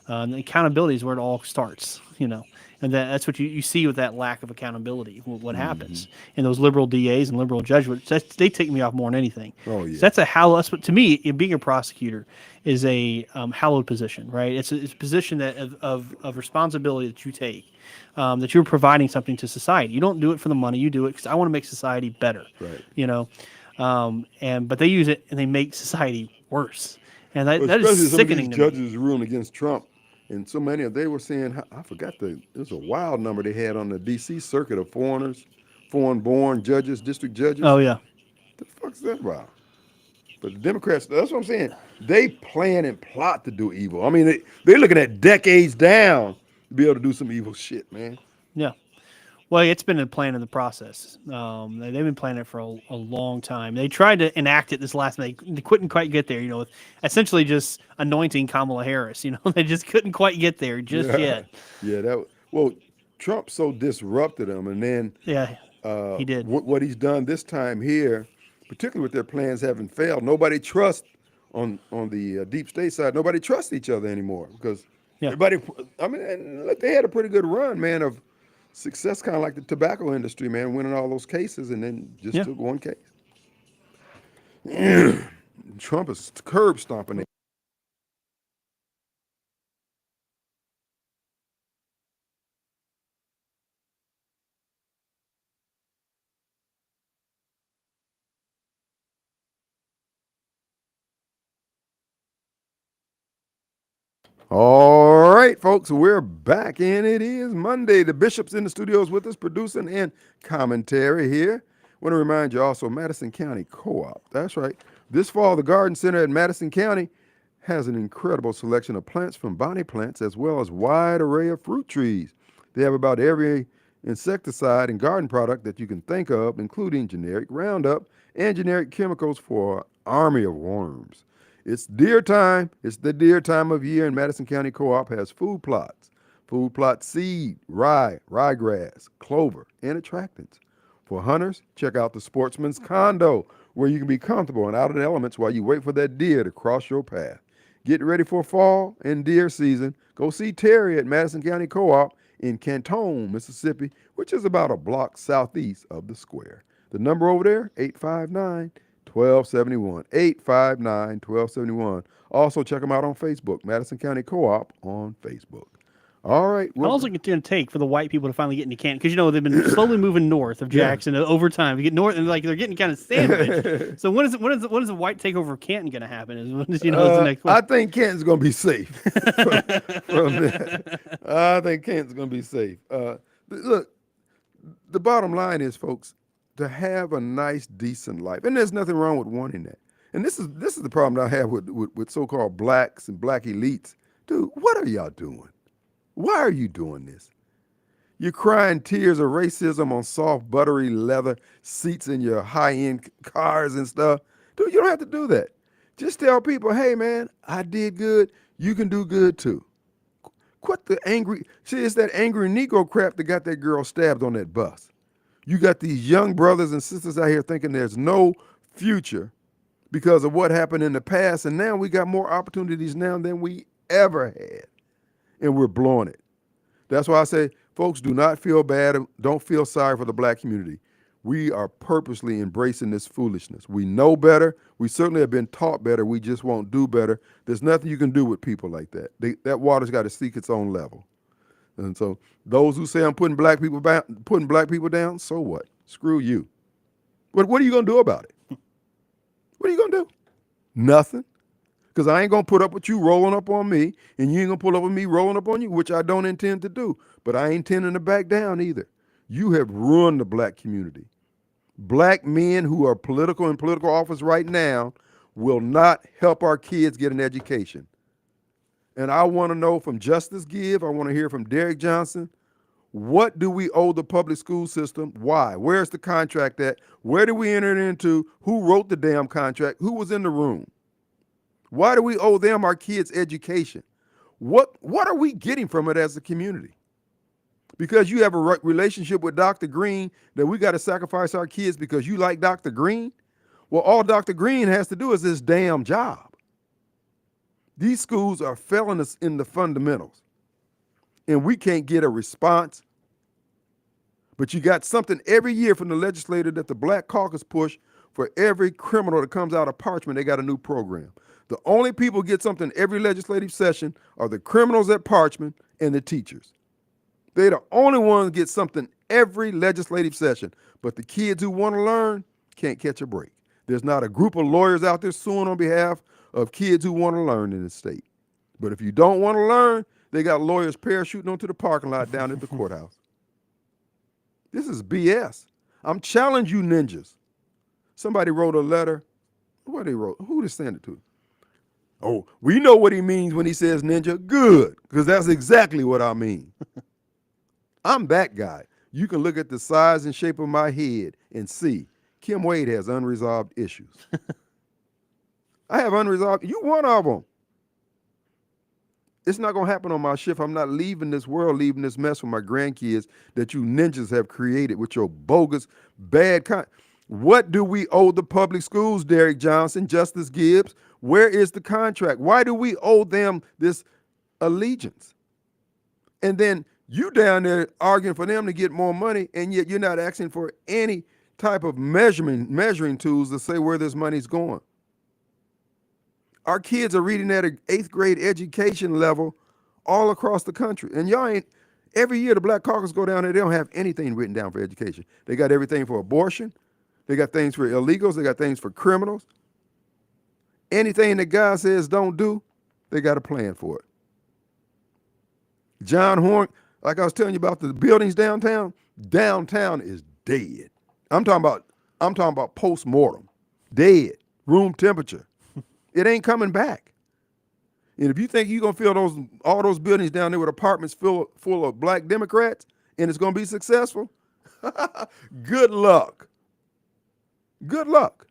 And accountability is where it all starts, and that's what you see with that lack of accountability. What happens, and those liberal DAs and liberal judges, they take me off more than anything. Oh yeah, So that's that's what to me, being a prosecutor is a hallowed position, right? It's a position that of responsibility that you take, that you're providing something to society. You don't do it for the money. You do it because I want to make society better. Right. But they use it and they make society worse, and that especially is some sickening of to these me. judges ruling against Trump, and so many of they were saying, I forgot it was a wild number they had on the D.C. circuit of foreign-born judges, district judges. Oh yeah. The fuck's that about? But the Democrats, that's what I'm saying. They plan and plot to do evil. I mean, they're looking at decades down to be able to do some evil shit, man. Yeah. Well, it's been a plan in the process. They've been planning it for a long time. They tried to enact it this last night. They couldn't quite get there, with essentially just anointing Kamala Harris. They just couldn't quite get there just yet. Yeah, Trump so disrupted them, and then he did. What he's done this time here, particularly with their plans having failed, nobody trusts on the deep state side. Nobody trusts each other anymore because everybody. I mean, and look, they had a pretty good run, man, of success, kind of like the tobacco industry, man, winning all those cases and then just took one case. Trump is curb stomping it. All right, folks, we're back, and it is Monday. The Bishop's in the studios with us, producing and commentary here. Want to remind you also, Madison County Co-op. That's right. This fall, the Garden Center at Madison County has an incredible selection of plants from Bonnie Plants, as well as wide array of fruit trees. They have about every insecticide and garden product that you can think of, including generic Roundup and generic chemicals for an army of worms. It's deer time. It's the deer time of year, and Madison County Co-op has food plots seed, ryegrass, clover, and attractants. For hunters, check out the Sportsman's Condo, where you can be comfortable and out of the elements while you wait for that deer to cross your path. Get ready for fall and deer season. Go see Terry at Madison County Co-op in Canton, Mississippi, which is about a block southeast of the square. The number over there, 859-1271, 859-1271. Also, check them out on Facebook, Madison County Co-op on Facebook. All right. How long is it going to take for the white people to finally get into Canton? Because, they've been slowly moving north of Jackson over time. To get north, and they're getting kind of sandwiched. So when is the white takeover of Canton going to happen? Is the next one? I think Canton's going to be safe from that. I think Canton's going to be safe. Look, the bottom line is, folks, to have a nice, decent life, and there's nothing wrong with wanting that. And this is the problem I have with so-called blacks and black elites. Dude, what are y'all doing? Why are you doing this? You're crying tears of racism on soft, buttery leather seats in your high-end cars and stuff. Dude, you don't have to do that. Just tell people, hey, man, I did good. You can do good, too. Quit the angry. See, it's that angry Negro crap that got that girl stabbed on that bus. You got these young brothers and sisters out here thinking there's no future because of what happened in the past, and now we got more opportunities now than we ever had. And we're blowing it. That's why I say, folks, do not feel bad. Don't feel sorry for the black community. We are purposely embracing this foolishness. We know better. We certainly have been taught better. We just won't do better. There's nothing you can do with people like that. That water's got to seek its own level. And so those who say I'm putting black people down, so what? Screw you. What are you going to do about it? What are you going to do? Nothing. Because I ain't going to put up with you rolling up on me, and you ain't going to pull up with me rolling up on you, which I don't intend to do. But I ain't intending to back down either. You have ruined the black community. Black men who are in political office right now will not help our kids get an education. And I want to know from Justice Gibbs, I want to hear from Derek Johnson, what do we owe the public school system? Why? Where's the contract at? Where did we enter it into? Who wrote the damn contract? Who was in the room? Why do we owe them our kids' education? What are we getting from it as a community? Because you have a relationship with Dr. Green that we got to sacrifice our kids because you like Dr. Green? Well, all Dr. Green has to do is this damn job. These schools are failing us in the fundamentals, and we can't get a response. But you got something every year from the legislator that the Black Caucus push for every criminal that comes out of Parchman, they got a new program. The only people who get something every legislative session are the criminals at Parchman and the teachers. They're the only ones that get something every legislative session. But the kids who want to learn can't catch a break. There's not a group of lawyers out there suing on behalf of kids who want to learn in the state. But if you don't want to learn, they got lawyers parachuting onto the parking lot down at the courthouse. This is BS. I'm challenging you ninjas. Somebody wrote a letter. What they wrote? Who they send it to? Oh, we know what he means when he says ninja. Good, because that's exactly what I mean. I'm that guy. You can look at the size and shape of my head and see Kim Wade has unresolved issues. I have unresolved. You one of them. It's not going to happen on my shift. I'm not leaving this world, leaving this mess with my grandkids that you ninjas have created with your bogus, bad What do we owe the public schools, Derek Johnson, Justice Gibbs? Where is the contract? Why do we owe them this allegiance? And then you down there arguing for them to get more money, and yet you're not asking for any type of measuring tools to say where this money's going. Our kids are reading at an 8th grade education level all across the country. And y'all ain't, every year the Black Caucus go down there, they don't have anything written down for education. They got everything for abortion. They got things for illegals. They got things for criminals. Anything that God says don't do, they got a plan for it. John Horn, like I was telling you about the buildings downtown is dead. I'm talking about post-mortem. Dead. Room temperature. It ain't coming back. And if you think you're going to fill all those buildings down there with apartments full of black Democrats and it's going to be successful, good luck. Good luck.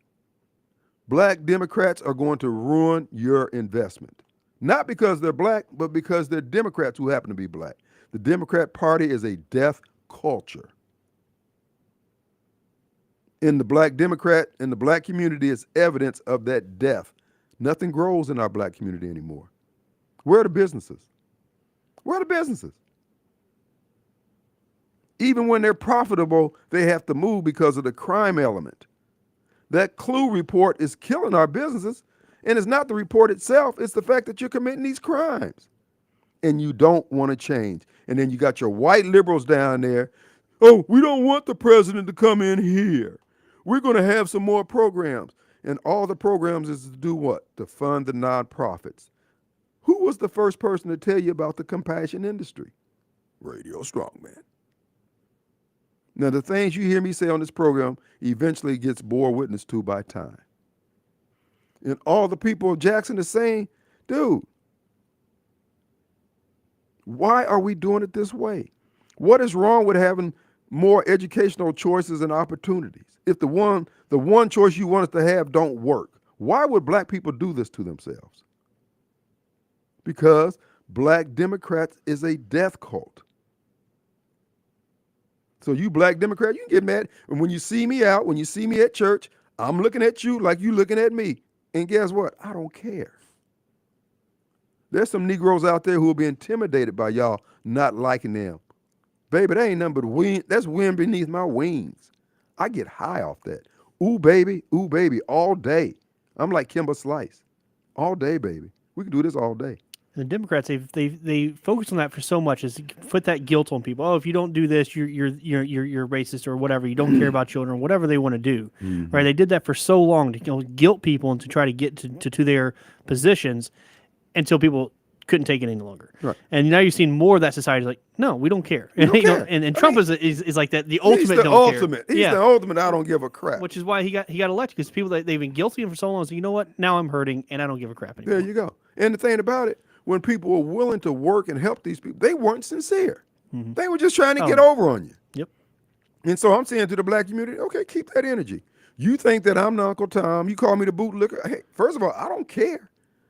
Black Democrats are going to ruin your investment. Not because they're black, but because they're Democrats who happen to be black. The Democrat Party is a death culture. In the black Democrat, in the black community, is evidence of that death. Nothing grows in our black community anymore. Where are the businesses? Where are the businesses? Even when they're profitable, they have to move because of the crime element. That Clue report is killing our businesses, and it's not the report itself, it's the fact that you're committing these crimes. And you don't want to change. And then you got your white liberals down there. Oh, we don't want the president to come in here. We're going to have some more programs. And all the programs is to do what? To fund the nonprofits. Who was the first person to tell you about the compassion industry? Radio Strongman. Now, the things you hear me say on this program eventually gets bore witness to by time. And all the people of Jackson are saying, dude, why are we doing it this way? What is wrong with having more educational choices and opportunities? If the one choice you want us to have don't work, why would black people do this to themselves? Because black Democrats is a death cult. So you black Democrat, you can get mad. And when you see me out, when you see me at church, I'm looking at you like you looking at me. And guess what? I don't care. There's some Negroes out there who will be intimidated by y'all not liking them. Baby, that ain't nothing but wind. That's wind beneath my wings. I get high off that. Ooh, baby, all day. I'm like Kimber Slice. All day, baby. We can do this all day. The Democrats, they focus on that for so much, is to put that guilt on people. Oh, if you don't do this, you're racist or whatever. You don't care about children, whatever they want to do, right? They did that for so long to guilt people and to try to get to their positions until people couldn't take it any longer. Right. And now you've seen more of that society like, no, we don't care. We don't care. And Trump is like that, the ultimate. He's the don't ultimate. Care. He's the ultimate. I don't give a crap. Which is why he got elected, because people they've been guilty of him for so long. So you know what? Now I'm hurting and I don't give a crap anymore. There you go. And the thing about it, when people were willing to work and help these people, they weren't sincere. They were just trying to get over on you. Yep. And so I'm saying to the black community, okay, keep that energy. You think that I'm the Uncle Tom. You call me the bootlicker. Hey, first of all, I don't care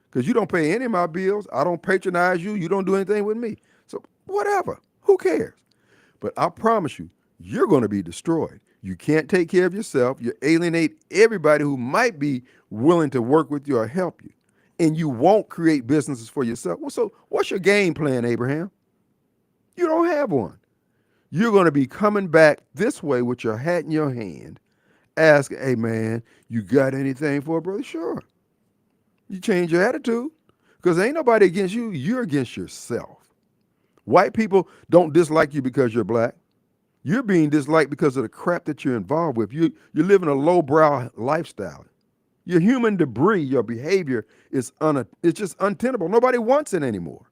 because you don't pay any of my bills. I don't patronize you. You don't do anything with me. So whatever. Who cares? But I promise you, you're going to be destroyed. You can't take care of yourself. You alienate everybody who might be willing to work with you or help you. And you won't create businesses for yourself. Well, so what's your game plan, Abraham? You don't have one. You're going to be coming back this way with your hat in your hand, asking, hey, man, you got anything for a brother? Sure. You change your attitude because ain't nobody against you. You're against yourself. White people don't dislike you because you're black. You're being disliked because of the crap that you're involved with. You're living a lowbrow lifestyle. Your human debris, your behavior is it's just untenable. Nobody wants it anymore.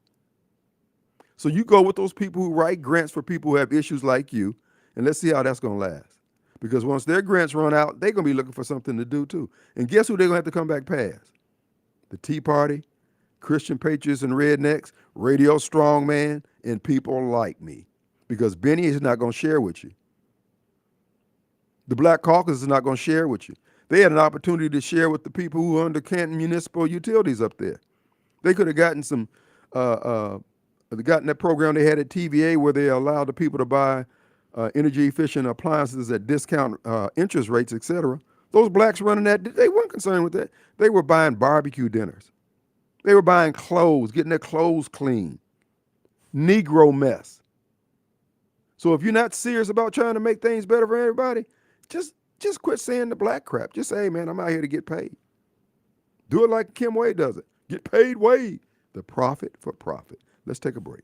So you go with those people who write grants for people who have issues like you, and let's see how that's going to last. Because once their grants run out, they're going to be looking for something to do too. And guess who they're going to have to come back past? The Tea Party, Christian Patriots and Rednecks, Radio Strongman, and people like me. Because Benny is not going to share with you. The Black Caucus is not going to share with you. They had an opportunity to share with the people who are under Canton Municipal Utilities up there. They could have gotten some, gotten that program they had at TVA where they allowed the people to buy energy efficient appliances at discount interest rates, etc. Those blacks running that, they weren't concerned with that. They were buying barbecue dinners. They were buying clothes, getting their clothes clean. Negro mess. So if you're not serious about trying to make things better for everybody, just quit saying the black crap. Just say, hey, man, I'm out here to get paid. Do it like Kim Wade does it. Get paid Wade. The profit for profit. Let's take a break.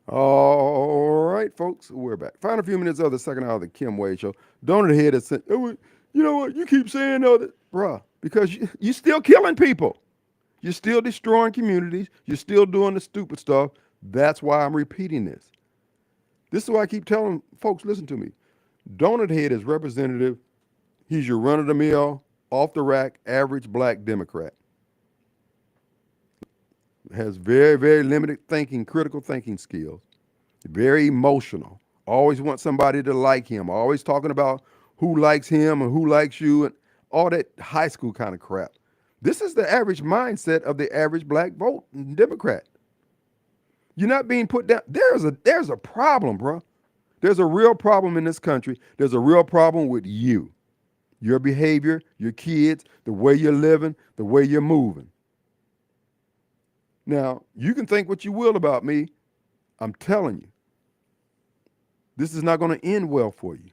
All right, folks, we're back. Final few minutes of the second hour of the Kim Wade Show. Donut Head has said, oh, you know what? You keep saying all that, bruh, because you're still killing people. You're still destroying communities. You're still doing the stupid stuff. That's why I'm repeating this. This is why I keep telling folks, listen to me. Donut Head is representative. He's your run-of-the-mill, off-the-rack, average black Democrat. Has very, very limited thinking, critical thinking skills. Very emotional. Always want somebody to like him. Always talking about who likes him and who likes you and all that high school kind of crap. This is the average mindset of the average black vote Democrat. You're not being put down. There's a problem, bro. There's a real problem in this country. There's a real problem with you, your behavior, your kids, the way you're living, the way you're moving. Now, you can think what you will about me. I'm telling you, this is not going to end well for you.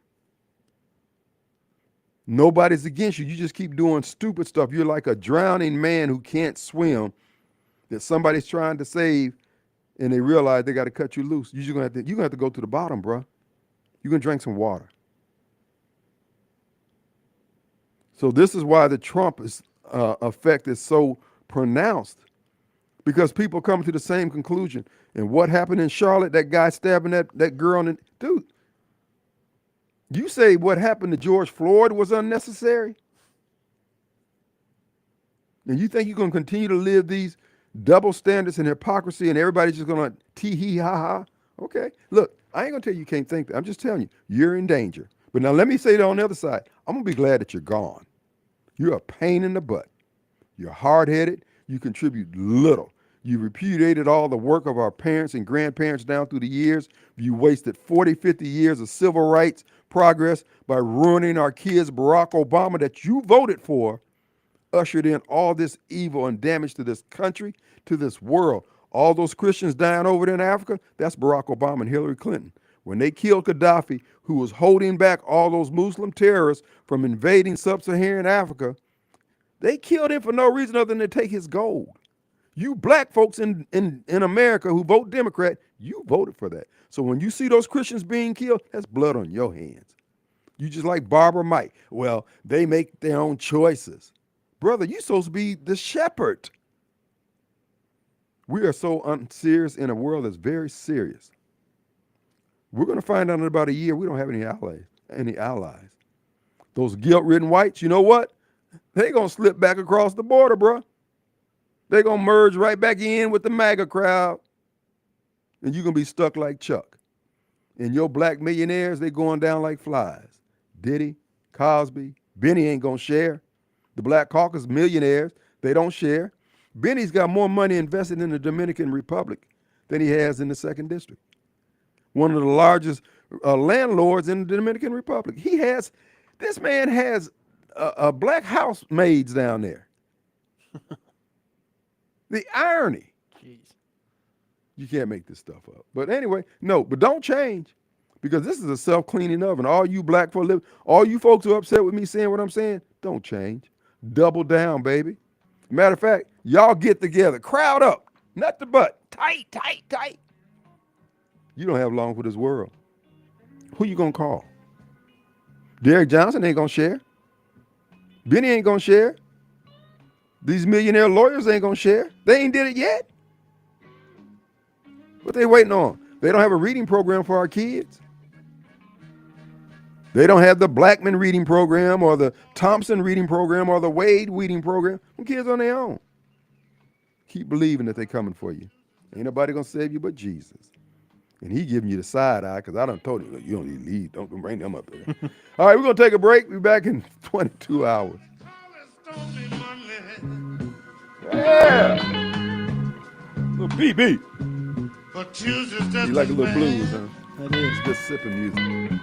Nobody's against you. You just keep doing stupid stuff. You're like a drowning man who can't swim that somebody's trying to save, and they realize they got to cut you loose. You're gonna have to go to the bottom, bro. You're gonna drink some water. So this is why the Trump effect is so pronounced, because people come to the same conclusion. And what happened in Charlotte? That guy stabbing that girl, and dude. You say what happened to George Floyd was unnecessary? And you think you're going to continue to live these double standards and hypocrisy and everybody's just going to tee-hee-ha-ha? Okay. Look, I ain't going to tell you can't think that. I'm just telling you, you're in danger. But now let me say that on the other side. I'm going to be glad that you're gone. You're a pain in the butt. You're hard-headed. You contribute little. You repudiated all the work of our parents and grandparents down through the years. You wasted 40, 50 years of civil rights progress by ruining our kids. Barack Obama, that you voted for, ushered in all this evil and damage to this country, to this world. All those Christians dying over there in Africa, that's Barack Obama and Hillary Clinton. When they killed Gaddafi, who was holding back all those Muslim terrorists from invading sub-Saharan Africa, they killed him for no reason other than to take his gold. You black folks in America who vote Democrat, you voted for that. So when you see those Christians being killed, that's blood on your hands. You just like Barbara Mike. Well, they make their own choices. Brother, you're supposed to be the shepherd. We are so unserious in a world that's very serious. We're going to find out in about a year we don't have any allies. Those guilt-ridden whites, you know what? They're going to slip back across the border, bro. They're going to merge right back in with the MAGA crowd. And you're going to be stuck like Chuck. And your black millionaires, they going down like flies. Diddy, Cosby, Benny ain't going to share. The Black Caucus millionaires, they don't share. Benny's got more money invested in the Dominican Republic than he has in the 2nd District. One of the largest landlords in the Dominican Republic. This man has a black housemaids down there. The irony. Jeez. You can't make this stuff up. But anyway, but don't change, because this is a self-cleaning oven. All you black folks, all you folks who are upset with me saying what I'm saying, don't change. Double down, baby. Matter of fact, y'all get together. Crowd up. Nut to butt. Tight, tight, tight. You don't have long for this world. Who you going to call? Derek Johnson ain't going to share. Benny ain't going to share. These millionaire lawyers ain't going to share. They ain't did it yet. What they waiting on? They don't have a reading program for our kids. They don't have the Blackman reading program or the Thompson reading program or the Wade reading program. Them kids on their own. Keep believing that they're coming for you. Ain't nobody going to save you but Jesus. And he giving you the side eye, because I done told you, you don't need to leave. Don't bring them up there. All right, we're going to take a break. We'll be back in 22 hours. Yeah. Little BB. You like a little blues, huh? That is. Just sipping music.